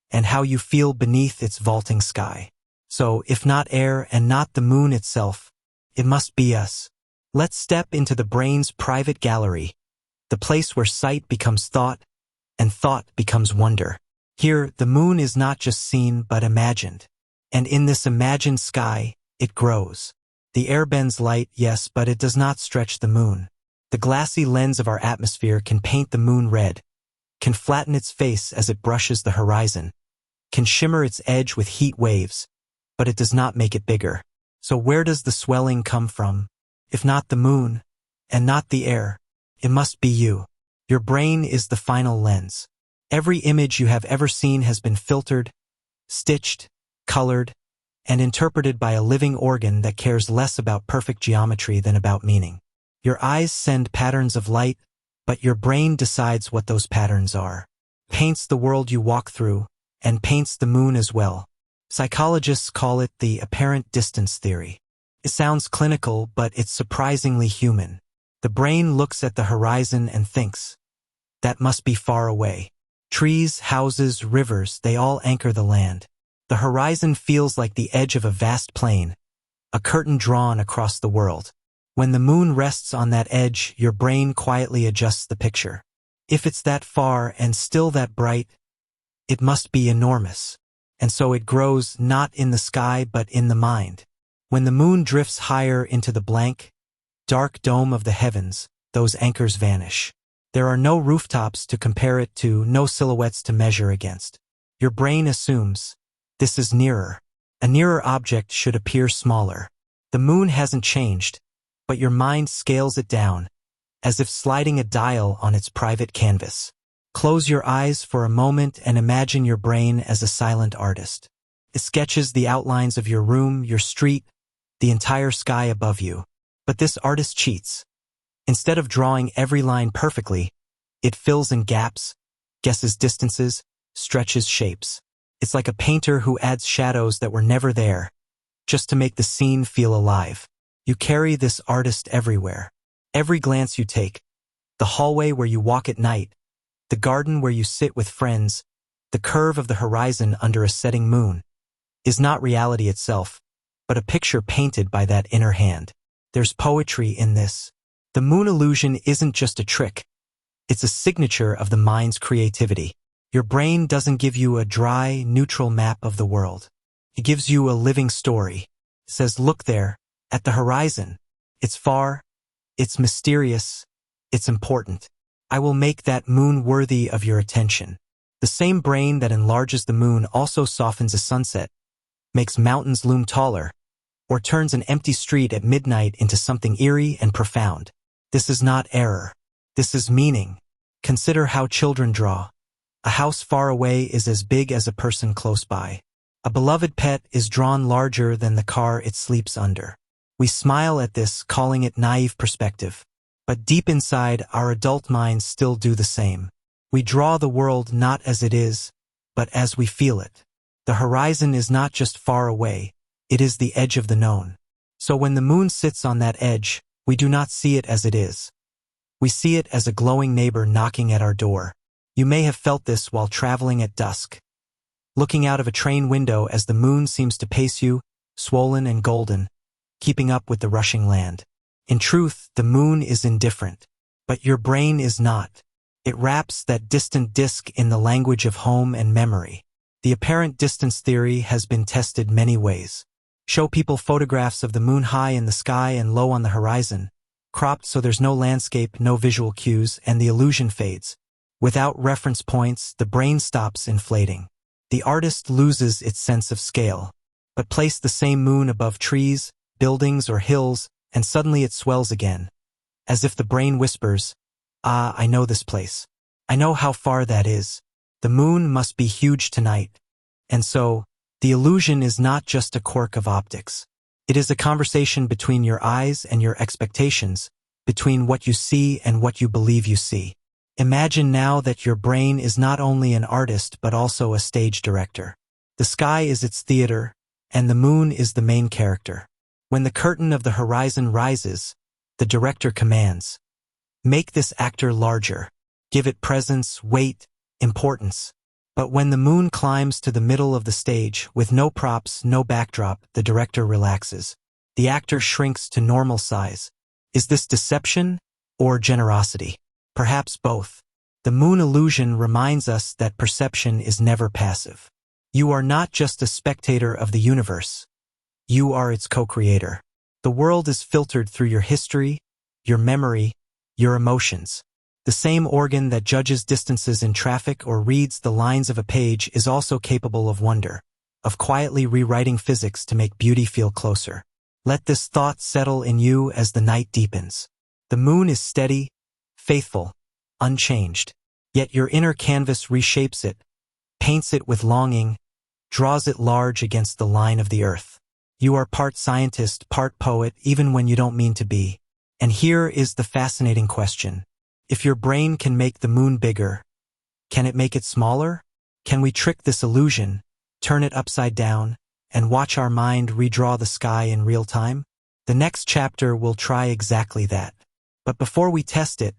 and how you feel beneath its vaulting sky. So, if not air and not the moon itself, it must be us. Let's step into the brain's private gallery, the place where sight becomes thought, and thought becomes wonder. Here, the moon is not just seen but imagined. And in this imagined sky, it grows. The air bends light, yes, but it does not stretch the moon. The glassy lens of our atmosphere can paint the moon red, can flatten its face as it brushes the horizon, can shimmer its edge with heat waves, but it does not make it bigger. So where does the swelling come from? If not the moon, and not the air, it must be you. Your brain is the final lens. Every image you have ever seen has been filtered, stitched, colored, and interpreted by a living organ that cares less about perfect geometry than about meaning. Your eyes send patterns of light, but your brain decides what those patterns are. Paints the world you walk through, and paints the moon as well. Psychologists call it the apparent distance theory. It sounds clinical, but it's surprisingly human. The brain looks at the horizon and thinks, that must be far away. Trees, houses, rivers, they all anchor the land. The horizon feels like the edge of a vast plain, a curtain drawn across the world. When the moon rests on that edge, your brain quietly adjusts the picture. If it's that far and still that bright, it must be enormous. And so it grows not in the sky but in the mind. When the moon drifts higher into the blank, dark dome of the heavens, those anchors vanish. There are no rooftops to compare it to, no silhouettes to measure against. Your brain assumes, this is nearer. A nearer object should appear smaller. The moon hasn't changed, but your mind scales it down, as if sliding a dial on its private canvas. Close your eyes for a moment and imagine your brain as a silent artist. It sketches the outlines of your room, your street, the entire sky above you. But this artist cheats. Instead of drawing every line perfectly, it fills in gaps, guesses distances, stretches shapes. It's like a painter who adds shadows that were never there, just to make the scene feel alive. You carry this artist everywhere. Every glance you take, the hallway where you walk at night, the garden where you sit with friends, the curve of the horizon under a setting moon, is not reality itself, but a picture painted by that inner hand. There's poetry in this. The moon illusion isn't just a trick. It's a signature of the mind's creativity. Your brain doesn't give you a dry, neutral map of the world. It gives you a living story. It says, look there, at the horizon. It's far, it's mysterious, it's important. I will make that moon worthy of your attention. The same brain that enlarges the moon also softens a sunset, makes mountains loom taller, or turns an empty street at midnight into something eerie and profound. This is not error. This is meaning. Consider how children draw. A house far away is as big as a person close by. A beloved pet is drawn larger than the car it sleeps under. We smile at this, calling it naive perspective. But deep inside, our adult minds still do the same. We draw the world not as it is, but as we feel it. The horizon is not just far away, it is the edge of the known. So when the moon sits on that edge, we do not see it as it is. We see it as a glowing neighbor knocking at our door. You may have felt this while traveling at dusk, looking out of a train window as the moon seems to pace you, swollen and golden, keeping up with the rushing land. In truth, the moon is indifferent, but your brain is not. It wraps that distant disk in the language of home and memory. The apparent distance theory has been tested many ways. Show people photographs of the moon high in the sky and low on the horizon, cropped so there's no landscape, no visual cues, and the illusion fades. Without reference points, the brain stops inflating. The artist loses its sense of scale. But place the same moon above trees, buildings, or hills, and suddenly it swells again, as if the brain whispers, "Ah, I know this place. I know how far that is. The moon must be huge tonight." And so, the illusion is not just a quirk of optics. It is a conversation between your eyes and your expectations, between what you see and what you believe you see. Imagine now that your brain is not only an artist but also a stage director. The sky is its theater, and the moon is the main character. When the curtain of the horizon rises, the director commands, "Make this actor larger. Give it presence, weight, importance." But when the moon climbs to the middle of the stage, with no props, no backdrop, the director relaxes. The actor shrinks to normal size. Is this deception or generosity? Perhaps both. The moon illusion reminds us that perception is never passive. You are not just a spectator of the universe. You are its co-creator. The world is filtered through your history, your memory, your emotions. The same organ that judges distances in traffic or reads the lines of a page is also capable of wonder, of quietly rewriting physics to make beauty feel closer. Let this thought settle in you as the night deepens. The moon is steady, faithful, unchanged. Yet your inner canvas reshapes it, paints it with longing, draws it large against the line of the earth. You are part scientist, part poet, even when you don't mean to be. And here is the fascinating question. If your brain can make the moon bigger, can it make it smaller? Can we trick this illusion, turn it upside down, and watch our mind redraw the sky in real time? The next chapter will try exactly that. But before we test it,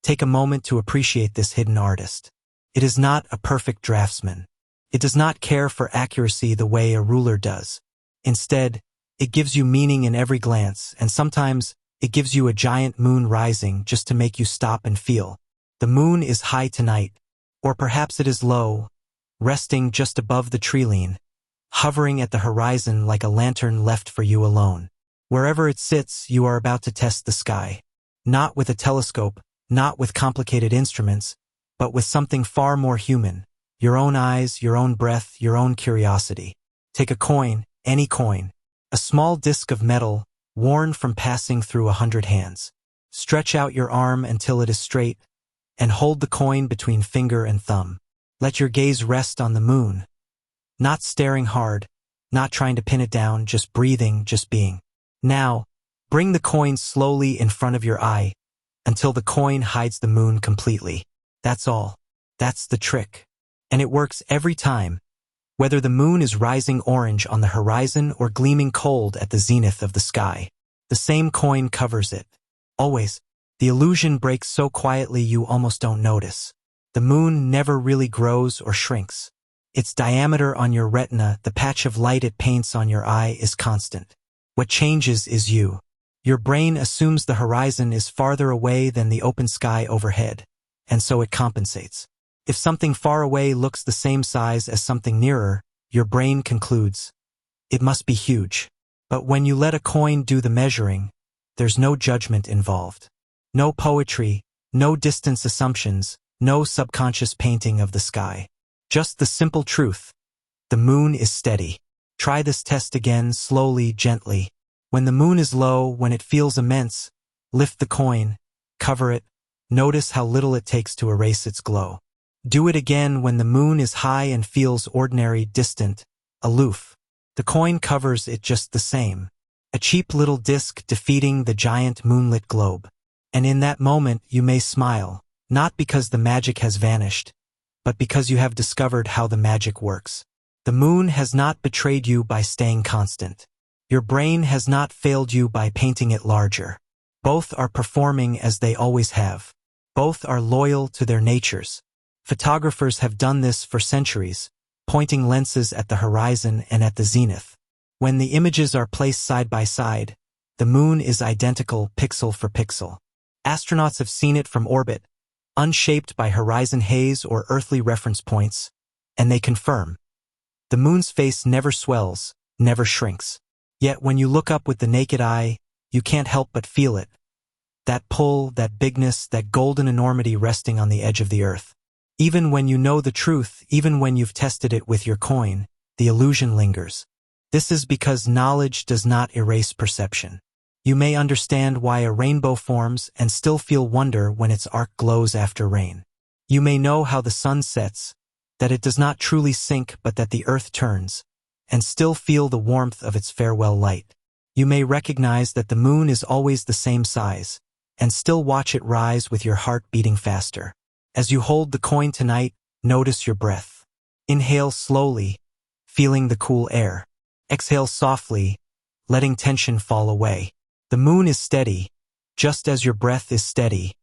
take a moment to appreciate this hidden artist. It is not a perfect draftsman. It does not care for accuracy the way a ruler does. Instead, it gives you meaning in every glance, and sometimes it gives you a giant moon rising just to make you stop and feel. The moon is high tonight, or perhaps it is low, resting just above the treeline, hovering at the horizon like a lantern left for you alone. Wherever it sits, you are about to test the sky. Not with a telescope, not with complicated instruments, but with something far more human. Your own eyes, your own breath, your own curiosity. Take a coin, any coin, a small disc of metal, worn from passing through 100 hands. Stretch out your arm until it is straight, and hold the coin between finger and thumb. Let your gaze rest on the moon. Not staring hard, not trying to pin it down, just breathing, just being. Now, bring the coin slowly in front of your eye, until the coin hides the moon completely. That's all. That's the trick. And it works every time, whether the moon is rising orange on the horizon or gleaming cold at the zenith of the sky. The same coin covers it. Always. The illusion breaks so quietly you almost don't notice. The moon never really grows or shrinks. Its diameter on your retina, the patch of light it paints on your eye, is constant. What changes is you. Your brain assumes the horizon is farther away than the open sky overhead, and so it compensates. If something far away looks the same size as something nearer, your brain concludes, it must be huge. But when you let a coin do the measuring, there's no judgment involved. No poetry, no distance assumptions, no subconscious painting of the sky. Just the simple truth. The moon is steady. Try this test again, slowly, gently. When the moon is low, when it feels immense, lift the coin, cover it, notice how little it takes to erase its glow. Do it again when the moon is high and feels ordinary, distant, aloof. The coin covers it just the same. A cheap little disc defeating the giant moonlit globe. And in that moment you may smile, not because the magic has vanished, but because you have discovered how the magic works. The moon has not betrayed you by staying constant. Your brain has not failed you by painting it larger. Both are performing as they always have. Both are loyal to their natures. Photographers have done this for centuries, pointing lenses at the horizon and at the zenith. When the images are placed side by side, the moon is identical pixel for pixel. Astronauts have seen it from orbit, unshaped by horizon haze or earthly reference points, and they confirm. The moon's face never swells, never shrinks. Yet when you look up with the naked eye, you can't help but feel it. That pull, that bigness, that golden enormity resting on the edge of the earth. Even when you know the truth, even when you've tested it with your coin, the illusion lingers. This is because knowledge does not erase perception. You may understand why a rainbow forms and still feel wonder when its arc glows after rain. You may know how the sun sets, that it does not truly sink but that the earth turns, and still feel the warmth of its farewell light. You may recognize that the moon is always the same size, and still watch it rise with your heart beating faster. As you hold the coin tonight, notice your breath. Inhale slowly, feeling the cool air. Exhale softly, letting tension fall away. The moon is steady, just as your breath is steady,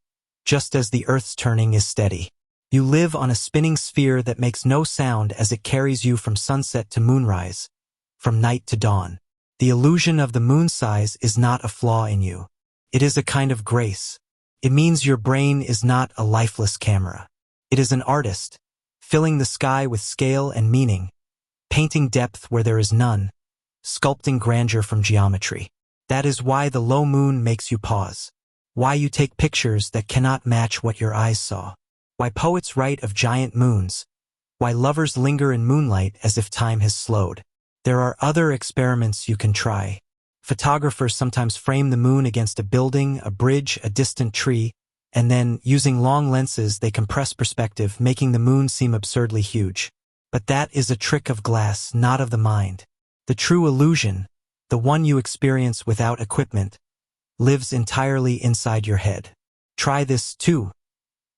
just as the earth's turning is steady. You live on a spinning sphere that makes no sound as it carries you from sunset to moonrise, from night to dawn. The illusion of the moon size is not a flaw in you. It is a kind of grace. It means your brain is not a lifeless camera. It is an artist, filling the sky with scale and meaning, painting depth where there is none, sculpting grandeur from geometry. That is why the low moon makes you pause. Why you take pictures that cannot match what your eyes saw. Why poets write of giant moons. Why lovers linger in moonlight as if time has slowed. There are other experiments you can try. Photographers sometimes frame the moon against a building, a bridge, a distant tree, and then, using long lenses, they compress perspective, making the moon seem absurdly huge. But that is a trick of glass, not of the mind. The true illusion, the one you experience without equipment, lives entirely inside your head. Try this too.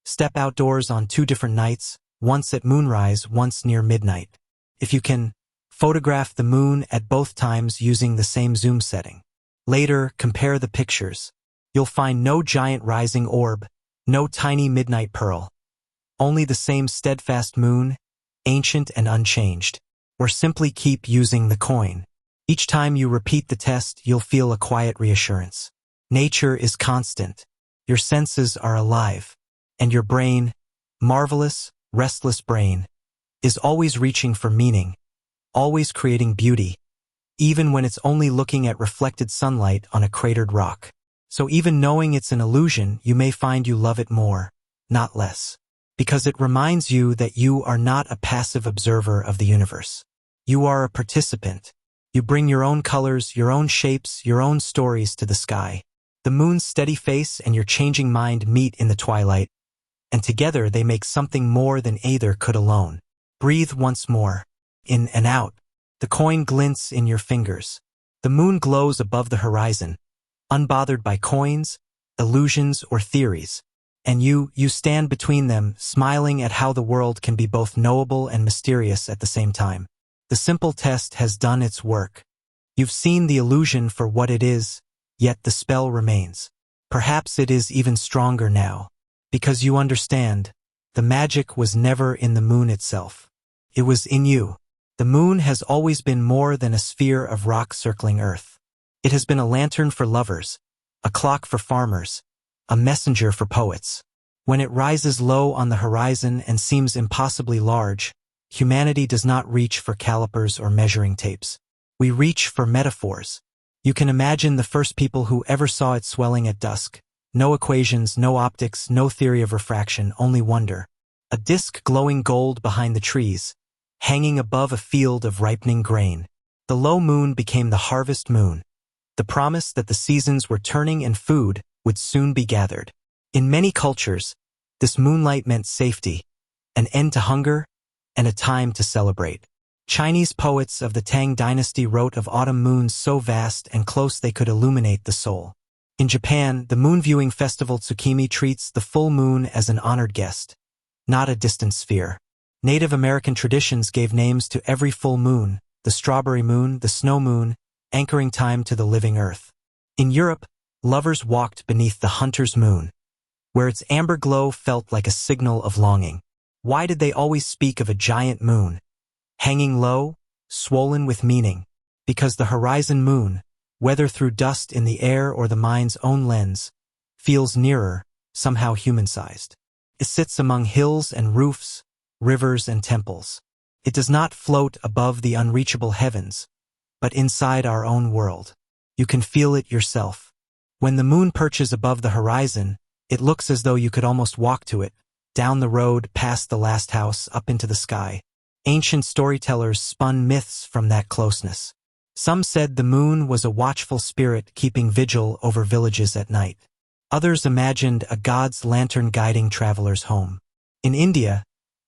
Step outdoors on 2 different nights, once at moonrise, once near midnight. If you can, photograph the moon at both times using the same zoom setting. Later, compare the pictures. You'll find no giant rising orb, no tiny midnight pearl. Only the same steadfast moon, ancient and unchanged. Or simply keep using the coin. Each time you repeat the test, you'll feel a quiet reassurance. Nature is constant. Your senses are alive. And your brain, marvelous, restless brain, is always reaching for meaning, always creating beauty, even when it's only looking at reflected sunlight on a cratered rock. So even knowing it's an illusion, you may find you love it more, not less. Because it reminds you that you are not a passive observer of the universe. You are a participant. You bring your own colors, your own shapes, your own stories to the sky. The moon's steady face and your changing mind meet in the twilight, and together they make something more than either could alone. Breathe once more. In and out. The coin glints in your fingers. The moon glows above the horizon, unbothered by coins, illusions, or theories. And you stand between them, smiling at how the world can be both knowable and mysterious at the same time. The simple test has done its work. You've seen the illusion for what it is, yet the spell remains. Perhaps it is even stronger now, because you understand, the magic was never in the moon itself. It was in you. The moon has always been more than a sphere of rock circling Earth. It has been a lantern for lovers, a clock for farmers, a messenger for poets. When it rises low on the horizon and seems impossibly large, humanity does not reach for calipers or measuring tapes. We reach for metaphors. You can imagine the first people who ever saw it swelling at dusk. No equations, no optics, no theory of refraction, only wonder. A disk glowing gold behind the trees, hanging above a field of ripening grain. The low moon became the harvest moon, the promise that the seasons were turning and food would soon be gathered. In many cultures, this moonlight meant safety, an end to hunger, and a time to celebrate. Chinese poets of the Tang dynasty wrote of autumn moons so vast and close they could illuminate the soul. In Japan, the moon viewing festival Tsukimi treats the full moon as an honored guest, not a distant sphere. Native American traditions gave names to every full moon, the strawberry moon, the snow moon, anchoring time to the living earth. In Europe, Lovers walked beneath the hunter's moon, where its amber glow felt like a signal of longing. Why did they always speak of a giant moon, hanging low, swollen with meaning? Because the horizon moon, whether through dust in the air or the mind's own lens, feels nearer, somehow human-sized. It sits among hills and roofs, rivers and temples. It does not float above the unreachable heavens, but inside our own world. You can feel it yourself. When the moon perches above the horizon, it looks as though you could almost walk to it, down the road, past the last house, up into the sky. Ancient storytellers spun myths from that closeness. Some said the moon was a watchful spirit keeping vigil over villages at night. Others imagined a god's lantern guiding travelers home. In India,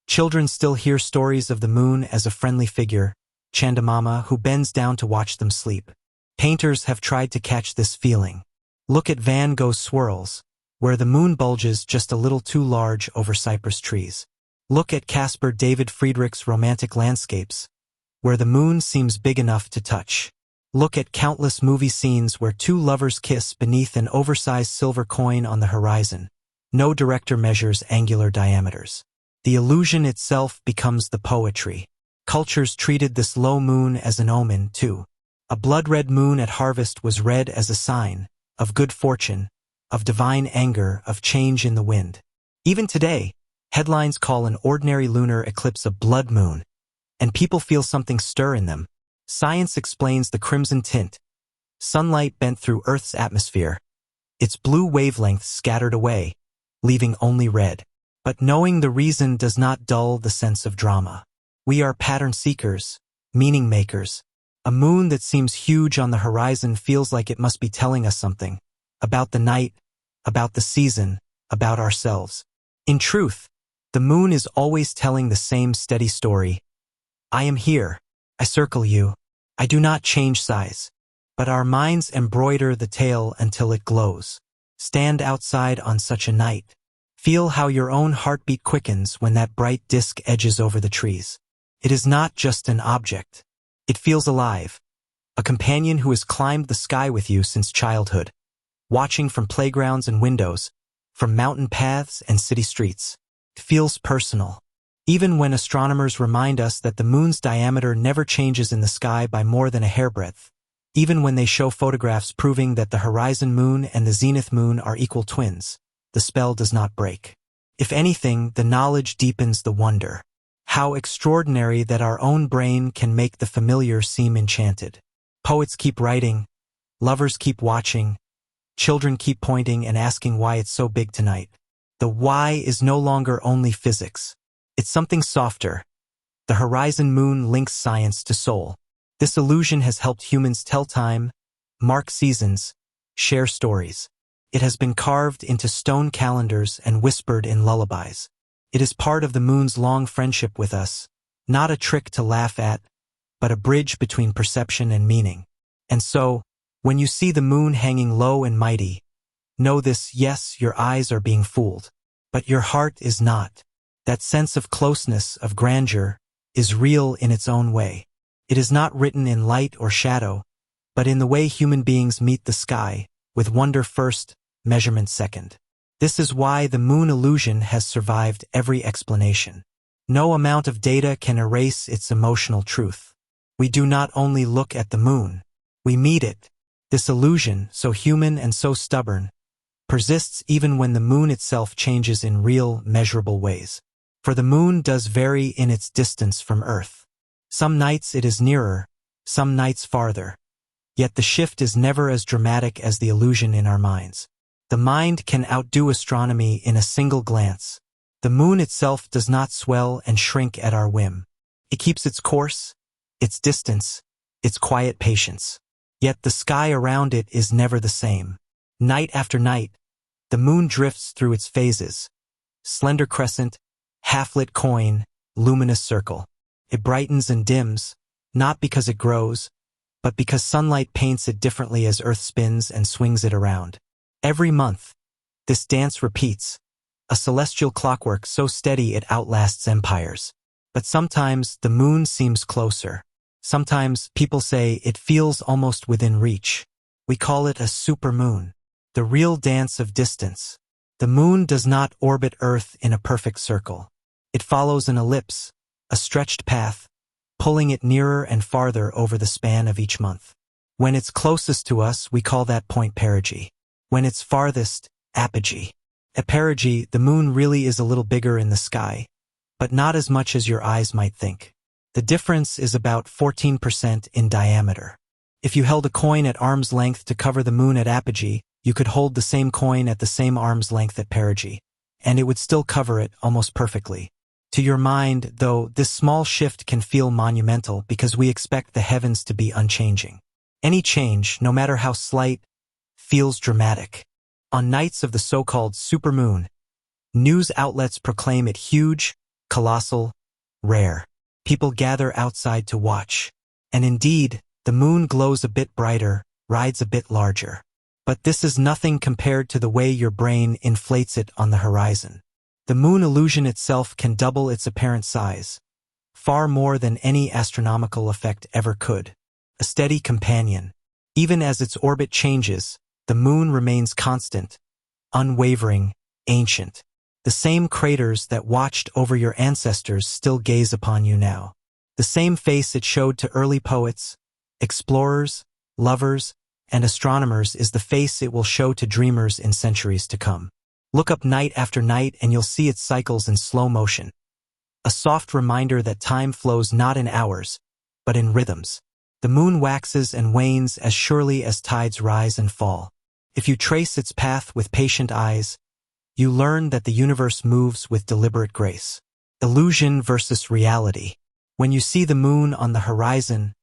children still hear stories of the moon as a friendly figure, Chandamama, who bends down to watch them sleep. Painters have tried to catch this feeling. Look at Van Gogh's Swirls, where the moon bulges just a little too large over cypress trees. Look at Caspar David Friedrich's romantic landscapes, where the moon seems big enough to touch. Look at countless movie scenes where two lovers kiss beneath an oversized silver coin on the horizon. No director measures angular diameters. The illusion itself becomes the poetry. Cultures treated this low moon as an omen, too. A blood-red moon at harvest was read as a sign of good fortune, of divine anger, of change in the wind. Even today, headlines call an ordinary lunar eclipse a blood moon, and people feel something stir in them. Science explains the crimson tint. Sunlight bent through Earth's atmosphere, its blue wavelengths scattered away, leaving only red. But knowing the reason does not dull the sense of drama. We are pattern seekers, meaning makers. A moon that seems huge on the horizon feels like it must be telling us something. About the night, about the season, about ourselves. In truth, the moon is always telling the same steady story. I am here. I circle you. I do not change size. But our minds embroider the tale until it glows. Stand outside on such a night. Feel how your own heartbeat quickens when that bright disk edges over the trees. It is not just an object. It feels alive. A companion who has climbed the sky with you since childhood, watching from playgrounds and windows, from mountain paths and city streets. It feels personal. Even when astronomers remind us that the moon's diameter never changes in the sky by more than a hairbreadth, even when they show photographs proving that the horizon moon and the zenith moon are equal twins, the spell does not break. If anything, the knowledge deepens the wonder. How extraordinary that our own brain can make the familiar seem enchanted. Poets keep writing, lovers keep watching, children keep pointing and asking why it's so big tonight. The why is no longer only physics. It's something softer. The horizon moon links science to soul. This illusion has helped humans tell time, mark seasons, share stories. It has been carved into stone calendars and whispered in lullabies. It is part of the moon's long friendship with us, not a trick to laugh at, but a bridge between perception and meaning. And so, when you see the moon hanging low and mighty, know this: yes, your eyes are being fooled, but your heart is not. That sense of closeness, of grandeur, is real in its own way. It is not written in light or shadow, but in the way human beings meet the sky, with wonder first, measurement second. This is why the moon illusion has survived every explanation. No amount of data can erase its emotional truth. We do not only look at the moon, we meet it. This illusion, so human and so stubborn, persists even when the moon itself changes in real, measurable ways. For the moon does vary in its distance from Earth. Some nights it is nearer, some nights farther. Yet the shift is never as dramatic as the illusion in our minds. The mind can outdo astronomy in a single glance. The moon itself does not swell and shrink at our whim. It keeps its course, its distance, its quiet patience. Yet the sky around it is never the same. Night after night, the moon drifts through its phases. Slender crescent, half-lit coin, luminous circle. It brightens and dims, not because it grows, but because sunlight paints it differently as Earth spins and swings it around. Every month, this dance repeats, a celestial clockwork so steady it outlasts empires. But sometimes the moon seems closer. Sometimes people say it feels almost within reach. We call it a supermoon. the real dance of distance. The moon does not orbit Earth in a perfect circle. It follows an ellipse, a stretched path, pulling it nearer and farther over the span of each month. When it's closest to us, we call that point perigee. When it's farthest, apogee. At perigee, the moon really is a little bigger in the sky, but not as much as your eyes might think. The difference is about 14% in diameter. If you held a coin at arm's length to cover the moon at apogee, you could hold the same coin at the same arm's length at perigee, and it would still cover it almost perfectly. To your mind, though, this small shift can feel monumental because we expect the heavens to be unchanging. Any change, no matter how slight, feels dramatic. On nights of the so-called supermoon, news outlets proclaim it huge, colossal, rare. People gather outside to watch. And indeed, the moon glows a bit brighter, rides a bit larger. But this is nothing compared to the way your brain inflates it on the horizon. The moon illusion itself can double its apparent size, far more than any astronomical effect ever could. A steady companion. Even as its orbit changes, the moon remains constant, unwavering, ancient. The same craters that watched over your ancestors still gaze upon you now. The same face it showed to early poets, explorers, lovers, and astronomers is the face it will show to dreamers in centuries to come. Look up night after night and you'll see its cycles in slow motion. A soft reminder that time flows not in hours, but in rhythms. The moon waxes and wanes as surely as tides rise and fall. If you trace its path with patient eyes, you learn that the universe moves with deliberate grace. Illusion versus reality. When you see the moon on the horizon,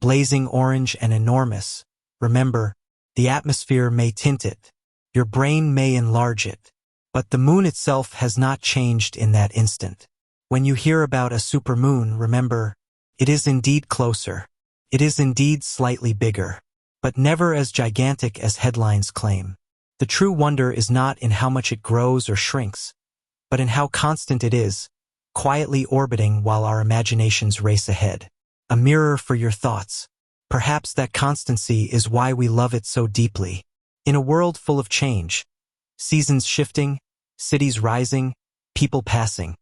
blazing orange and enormous, remember, the atmosphere may tint it, your brain may enlarge it, but the moon itself has not changed in that instant. When you hear about a supermoon, remember, it is indeed closer. It is indeed slightly bigger, but never as gigantic as headlines claim. The true wonder is not in how much it grows or shrinks, but in how constant it is, quietly orbiting while our imaginations race ahead. A mirror for your thoughts. Perhaps that constancy is why we love it so deeply. In a world full of change, seasons shifting, cities rising, people passing,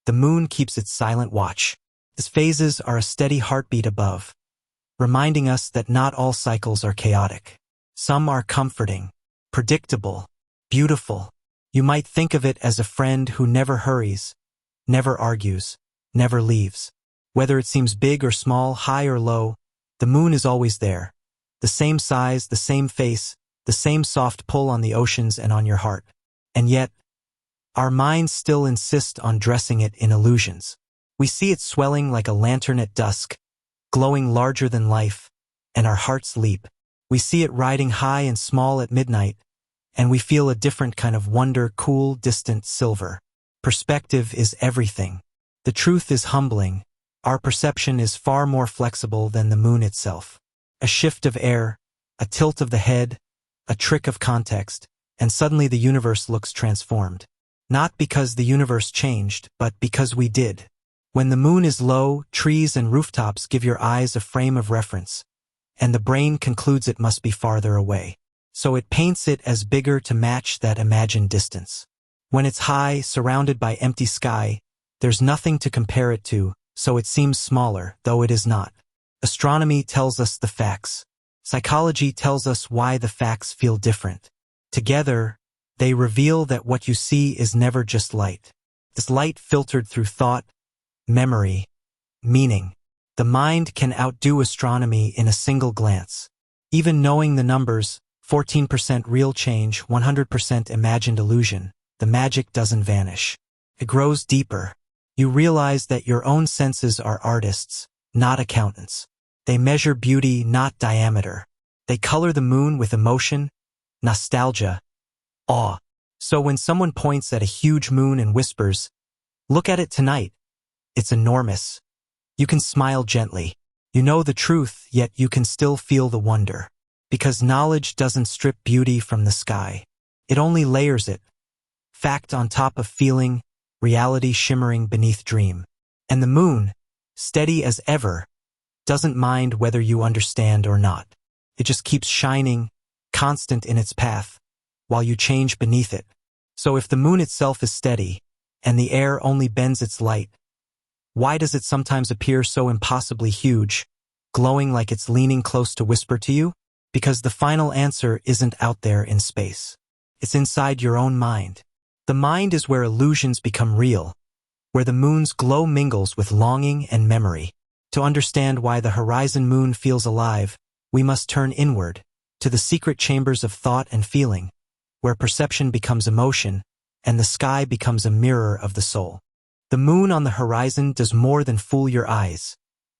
the moon keeps its silent watch. Its phases are a steady heartbeat above, reminding us that not all cycles are chaotic. Some are comforting, predictable, beautiful. You might think of it as a friend who never hurries, never argues, never leaves. Whether it seems big or small, high or low, the moon is always there. The same size, the same face, the same soft pull on the oceans and on your heart. And yet, our minds still insist on dressing it in illusions. We see it swelling like a lantern at dusk, glowing larger than life, and our hearts leap. We see it riding high and small at midnight, and we feel a different kind of wonder, cool, distant silver. Perspective is everything. The truth is humbling. Our perception is far more flexible than the moon itself. A shift of air, a tilt of the head, a trick of context, and suddenly the universe looks transformed. Not because the universe changed, but because we did. When the moon is low, trees and rooftops give your eyes a frame of reference, and the brain concludes it must be farther away. So it paints it as bigger to match that imagined distance. When it's high, surrounded by empty sky, there's nothing to compare it to, so it seems smaller, though it is not. Astronomy tells us the facts. Psychology tells us why the facts feel different. Together, they reveal that what you see is never just light. It's light filtered through thought, memory, meaning. The mind can outdo astronomy in a single glance. Even knowing the numbers, 14% real change, 100% imagined illusion, the magic doesn't vanish. It grows deeper. You realize that your own senses are artists, not accountants. They measure beauty, not diameter. They color the moon with emotion, nostalgia, awe. So when someone points at a huge moon and whispers, "Look at it tonight," it's enormous. You can smile gently. You know the truth, yet you can still feel the wonder. Because knowledge doesn't strip beauty from the sky. It only layers it. Fact on top of feeling, reality shimmering beneath dream. And the moon, steady as ever, doesn't mind whether you understand or not. It just keeps shining, constant in its path, while you change beneath it. So if the moon itself is steady, and the air only bends its light, why does it sometimes appear so impossibly huge, glowing like it's leaning close to whisper to you? Because the final answer isn't out there in space. It's inside your own mind. The mind is where illusions become real, where the moon's glow mingles with longing and memory. To understand why the horizon moon feels alive, we must turn inward, to the secret chambers of thought and feeling, where perception becomes emotion, and the sky becomes a mirror of the soul. The moon on the horizon does more than fool your eyes.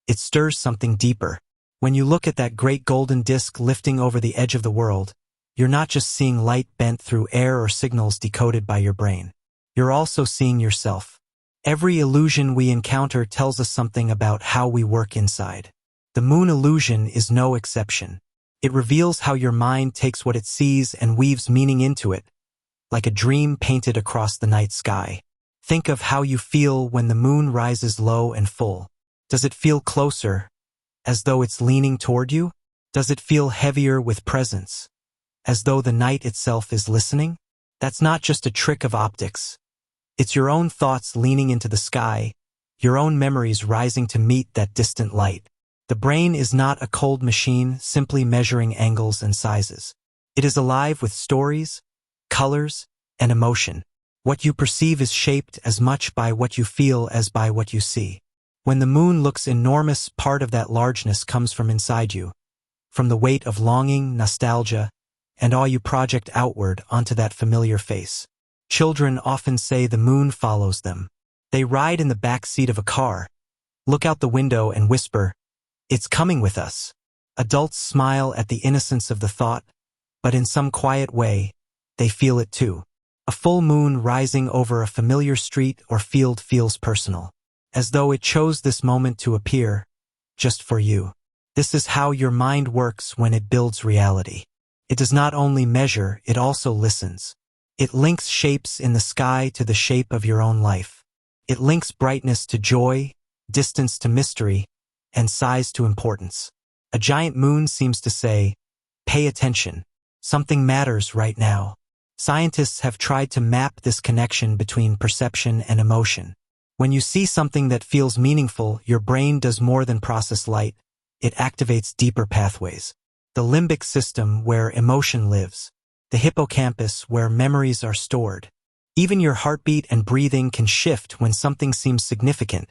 It stirs something deeper. When you look at that great golden disk lifting over the edge of the world, you're not just seeing light bent through air or signals decoded by your brain. You're also seeing yourself. Every illusion we encounter tells us something about how we work inside. The moon illusion is no exception. It reveals how your mind takes what it sees and weaves meaning into it, like a dream painted across the night sky. Think of how you feel when the moon rises low and full. Does it feel closer, as though it's leaning toward you? Does it feel heavier with presence, as though the night itself is listening? That's not just a trick of optics. It's your own thoughts leaning into the sky, your own memories rising to meet that distant light. The brain is not a cold machine simply measuring angles and sizes. It is alive with stories, colors, and emotion. What you perceive is shaped as much by what you feel as by what you see. When the moon looks enormous, part of that largeness comes from inside you, from the weight of longing, nostalgia, and all you project outward onto that familiar face. Children often say the moon follows them. They ride in the back seat of a car, look out the window and whisper, "It's coming with us." Adults smile at the innocence of the thought, but in some quiet way, they feel it too. A full moon rising over a familiar street or field feels personal, as though it chose this moment to appear, just for you. This is how your mind works when it builds reality. It does not only measure, it also listens. It links shapes in the sky to the shape of your own life. It links brightness to joy, distance to mystery, and size to importance. A giant moon seems to say, "Pay attention. Something matters right now." Scientists have tried to map this connection between perception and emotion. When you see something that feels meaningful, your brain does more than process light. It activates deeper pathways. The limbic system, where emotion lives. The hippocampus, where memories are stored. Even your heartbeat and breathing can shift when something seems significant,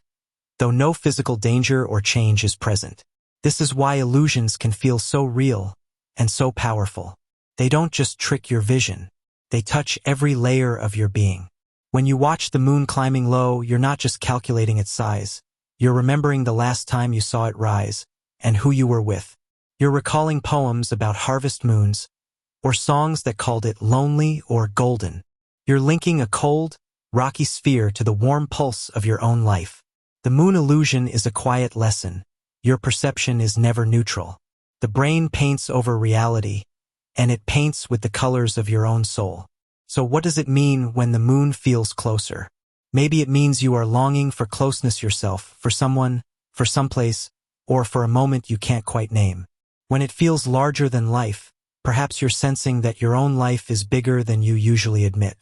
though no physical danger or change is present. This is why illusions can feel so real and so powerful. They don't just trick your vision. They touch every layer of your being. When you watch the moon climbing low, you're not just calculating its size. You're remembering the last time you saw it rise and who you were with. You're recalling poems about harvest moons, or songs that called it lonely or golden. You're linking a cold, rocky sphere to the warm pulse of your own life. The moon illusion is a quiet lesson. Your perception is never neutral. The brain paints over reality, and it paints with the colors of your own soul. So what does it mean when the moon feels closer? Maybe it means you are longing for closeness yourself, for someone, for someplace, or for a moment you can't quite name. When it feels larger than life, perhaps you're sensing that your own life is bigger than you usually admit.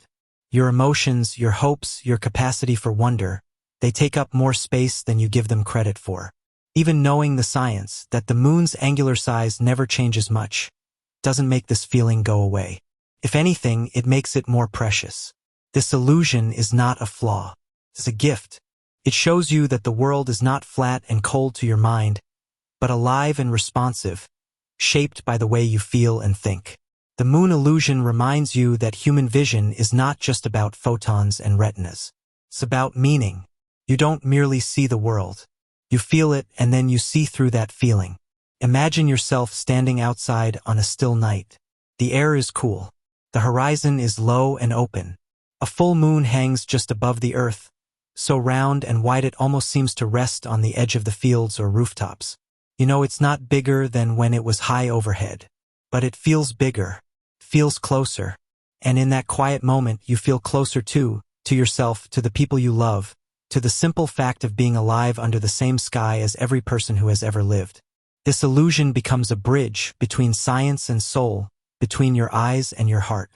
Your emotions, your hopes, your capacity for wonder, they take up more space than you give them credit for. Even knowing the science, that the moon's angular size never changes much, doesn't make this feeling go away. If anything, it makes it more precious. This illusion is not a flaw. It's a gift. It shows you that the world is not flat and cold to your mind, but alive and responsive, shaped by the way you feel and think. The moon illusion reminds you that human vision is not just about photons and retinas. It's about meaning. You don't merely see the world. You feel it, and then you see through that feeling. Imagine yourself standing outside on a still night. The air is cool. The horizon is low and open. A full moon hangs just above the earth, so round and wide it almost seems to rest on the edge of the fields or rooftops. You know, it's not bigger than when it was high overhead, but it feels bigger, feels closer. And in that quiet moment, you feel closer to yourself, to the people you love, to the simple fact of being alive under the same sky as every person who has ever lived. This illusion becomes a bridge between science and soul, between your eyes and your heart.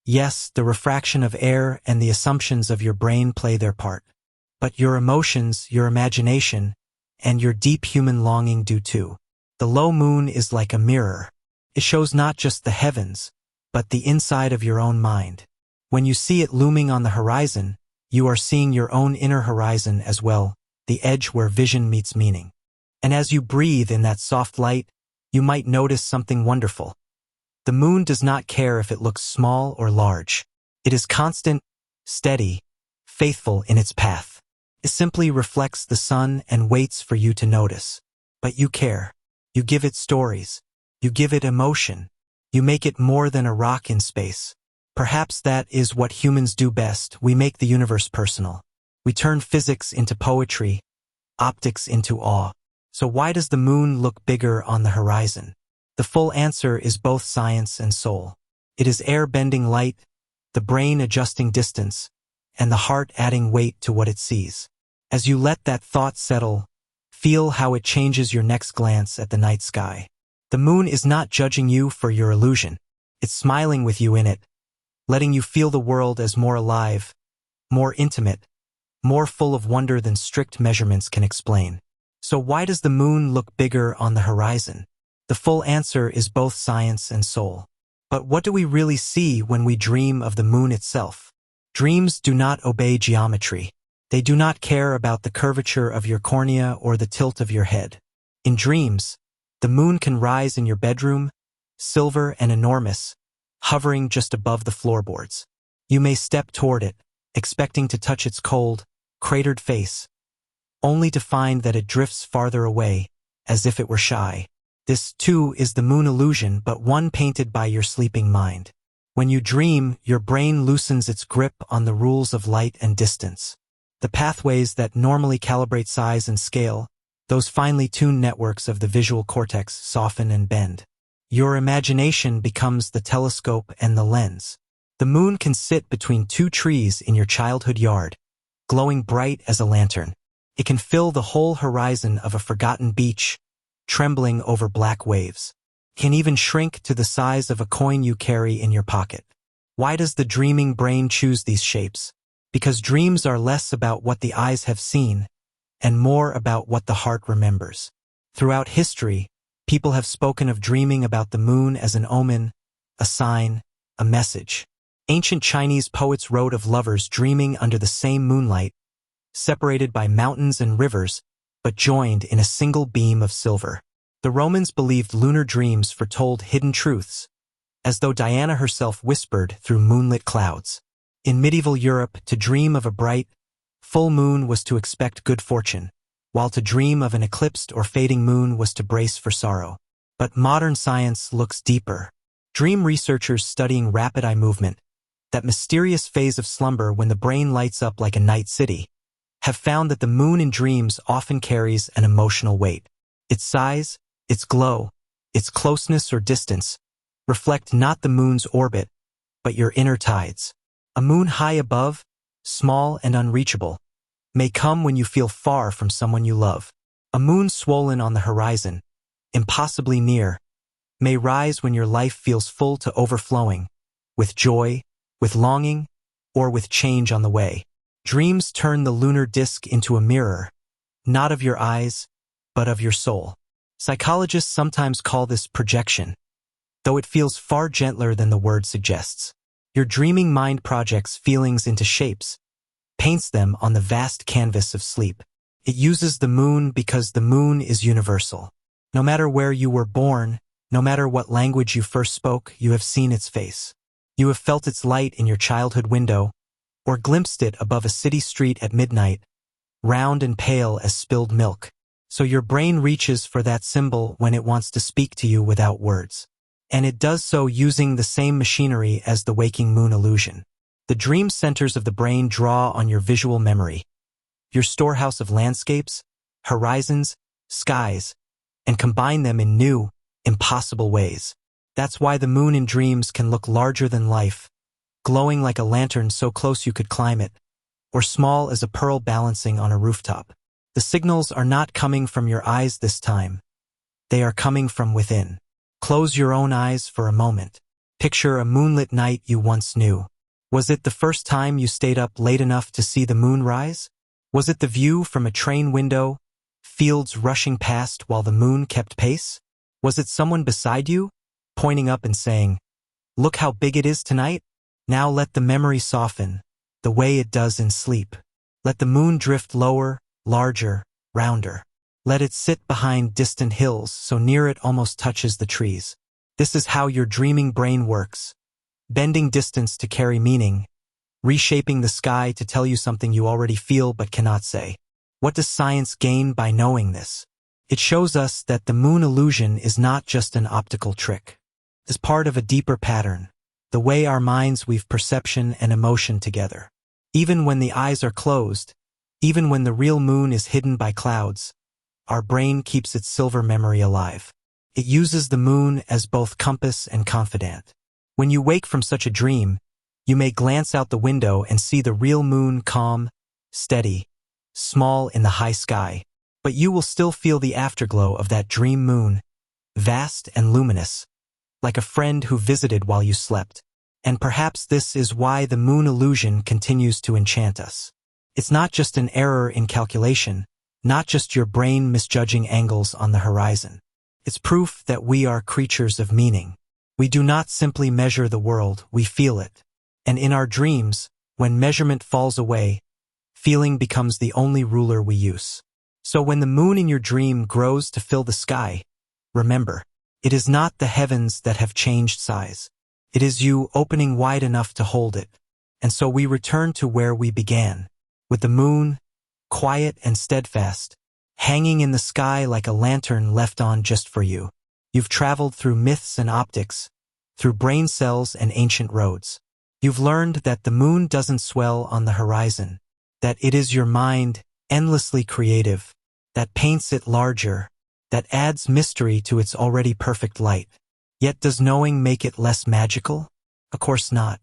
Yes, the refraction of air and the assumptions of your brain play their part. But your emotions, your imagination, and your deep human longing do too. The low moon is like a mirror. It shows not just the heavens, but the inside of your own mind. When you see it looming on the horizon, you are seeing your own inner horizon as well, the edge where vision meets meaning. And as you breathe in that soft light, you might notice something wonderful. The moon does not care if it looks small or large. It is constant, steady, faithful in its path. It simply reflects the sun and waits for you to notice. But you care. You give it stories. You give it emotion. You make it more than a rock in space. Perhaps that is what humans do best. We make the universe personal. We turn physics into poetry, optics into awe. So why does the moon look bigger on the horizon? The full answer is both science and soul. It is air bending light, the brain adjusting distance, and the heart adding weight to what it sees. As you let that thought settle, feel how it changes your next glance at the night sky. The moon is not judging you for your illusion. It's smiling with you in it, letting you feel the world as more alive, more intimate, more full of wonder than strict measurements can explain. So why does the moon look bigger on the horizon? The full answer is both science and soul. But what do we really see when we dream of the moon itself? Dreams do not obey geometry. They do not care about the curvature of your cornea or the tilt of your head. In dreams, the moon can rise in your bedroom, silver and enormous, hovering just above the floorboards. You may step toward it, expecting to touch its cold, cratered face, only to find that it drifts farther away, as if it were shy. This, too, is the moon illusion, but one painted by your sleeping mind. When you dream, your brain loosens its grip on the rules of light and distance. The pathways that normally calibrate size and scale, those finely tuned networks of the visual cortex, soften and bend. Your imagination becomes the telescope and the lens. The moon can sit between two trees in your childhood yard, glowing bright as a lantern. It can fill the whole horizon of a forgotten beach, trembling over black waves. It can even shrink to the size of a coin you carry in your pocket. Why does the dreaming brain choose these shapes? Because dreams are less about what the eyes have seen, and more about what the heart remembers. Throughout history, people have spoken of dreaming about the moon as an omen, a sign, a message. Ancient Chinese poets wrote of lovers dreaming under the same moonlight, separated by mountains and rivers, but joined in a single beam of silver. The Romans believed lunar dreams foretold hidden truths, as though Diana herself whispered through moonlit clouds. In medieval Europe, to dream of a bright, full moon was to expect good fortune, while to dream of an eclipsed or fading moon was to brace for sorrow. But modern science looks deeper. Dream researchers studying rapid eye movement, that mysterious phase of slumber when the brain lights up like a night city, have found that the moon in dreams often carries an emotional weight. Its size, its glow, its closeness or distance reflect not the moon's orbit, but your inner tides. A moon high above, small and unreachable, may come when you feel far from someone you love. A moon swollen on the horizon, impossibly near, may rise when your life feels full to overflowing, with joy, with longing, or with change on the way. Dreams turn the lunar disk into a mirror, not of your eyes, but of your soul. Psychologists sometimes call this projection, though it feels far gentler than the word suggests. Your dreaming mind projects feelings into shapes, paints them on the vast canvas of sleep. It uses the moon because the moon is universal. No matter where you were born, no matter what language you first spoke, you have seen its face. You have felt its light in your childhood window, or glimpsed it above a city street at midnight, round and pale as spilled milk. So your brain reaches for that symbol when it wants to speak to you without words. And it does so using the same machinery as the waking moon illusion. The dream centers of the brain draw on your visual memory, your storehouse of landscapes, horizons, skies, and combine them in new, impossible ways. That's why the moon in dreams can look larger than life, glowing like a lantern so close you could climb it, or small as a pearl balancing on a rooftop. The signals are not coming from your eyes this time. They are coming from within. Close your own eyes for a moment. Picture a moonlit night you once knew. Was it the first time you stayed up late enough to see the moon rise? Was it the view from a train window, fields rushing past while the moon kept pace? Was it someone beside you, pointing up and saying, "Look how big it is tonight"? Now let the memory soften, the way it does in sleep. Let the moon drift lower, larger, rounder. Let it sit behind distant hills so near it almost touches the trees. This is how your dreaming brain works, bending distance to carry meaning, reshaping the sky to tell you something you already feel but cannot say. What does science gain by knowing this? It shows us that the moon illusion is not just an optical trick. It's part of a deeper pattern, the way our minds weave perception and emotion together. Even when the eyes are closed, even when the real moon is hidden by clouds, our brain keeps its silver memory alive. It uses the moon as both compass and confidant. When you wake from such a dream, you may glance out the window and see the real moon calm, steady, small in the high sky, but you will still feel the afterglow of that dream moon, vast and luminous, like a friend who visited while you slept. And perhaps this is why the moon illusion continues to enchant us. It's not just an error in calculation, not just your brain misjudging angles on the horizon. It's proof that we are creatures of meaning. We do not simply measure the world, we feel it. And in our dreams, when measurement falls away, feeling becomes the only ruler we use. So when the moon in your dream grows to fill the sky, remember, it is not the heavens that have changed size. It is you opening wide enough to hold it. And so we return to where we began, with the moon, quiet and steadfast, hanging in the sky like a lantern left on just for you. You've traveled through myths and optics, through brain cells and ancient roads. You've learned that the moon doesn't swell on the horizon, that it is your mind, endlessly creative, that paints it larger, that adds mystery to its already perfect light. Yet does knowing make it less magical? Of course not.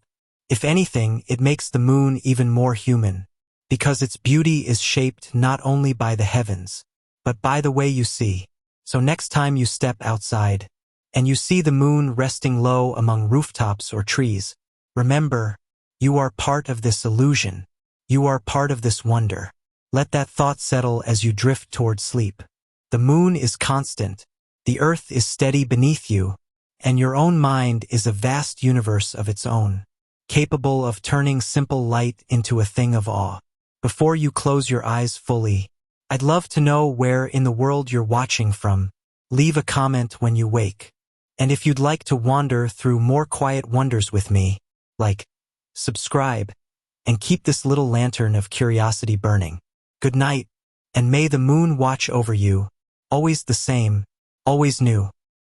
If anything, it makes the moon even more human, because its beauty is shaped not only by the heavens, but by the way you see. So next time you step outside, and you see the moon resting low among rooftops or trees, remember, you are part of this illusion. You are part of this wonder. Let that thought settle as you drift toward sleep. The moon is constant, the earth is steady beneath you, and your own mind is a vast universe of its own, capable of turning simple light into a thing of awe. Before you close your eyes fully, I'd love to know where in the world you're watching from. Leave a comment when you wake. And if you'd like to wander through more quiet wonders with me, like, subscribe, and keep this little lantern of curiosity burning. Good night, and may the moon watch over you, always the same, always new.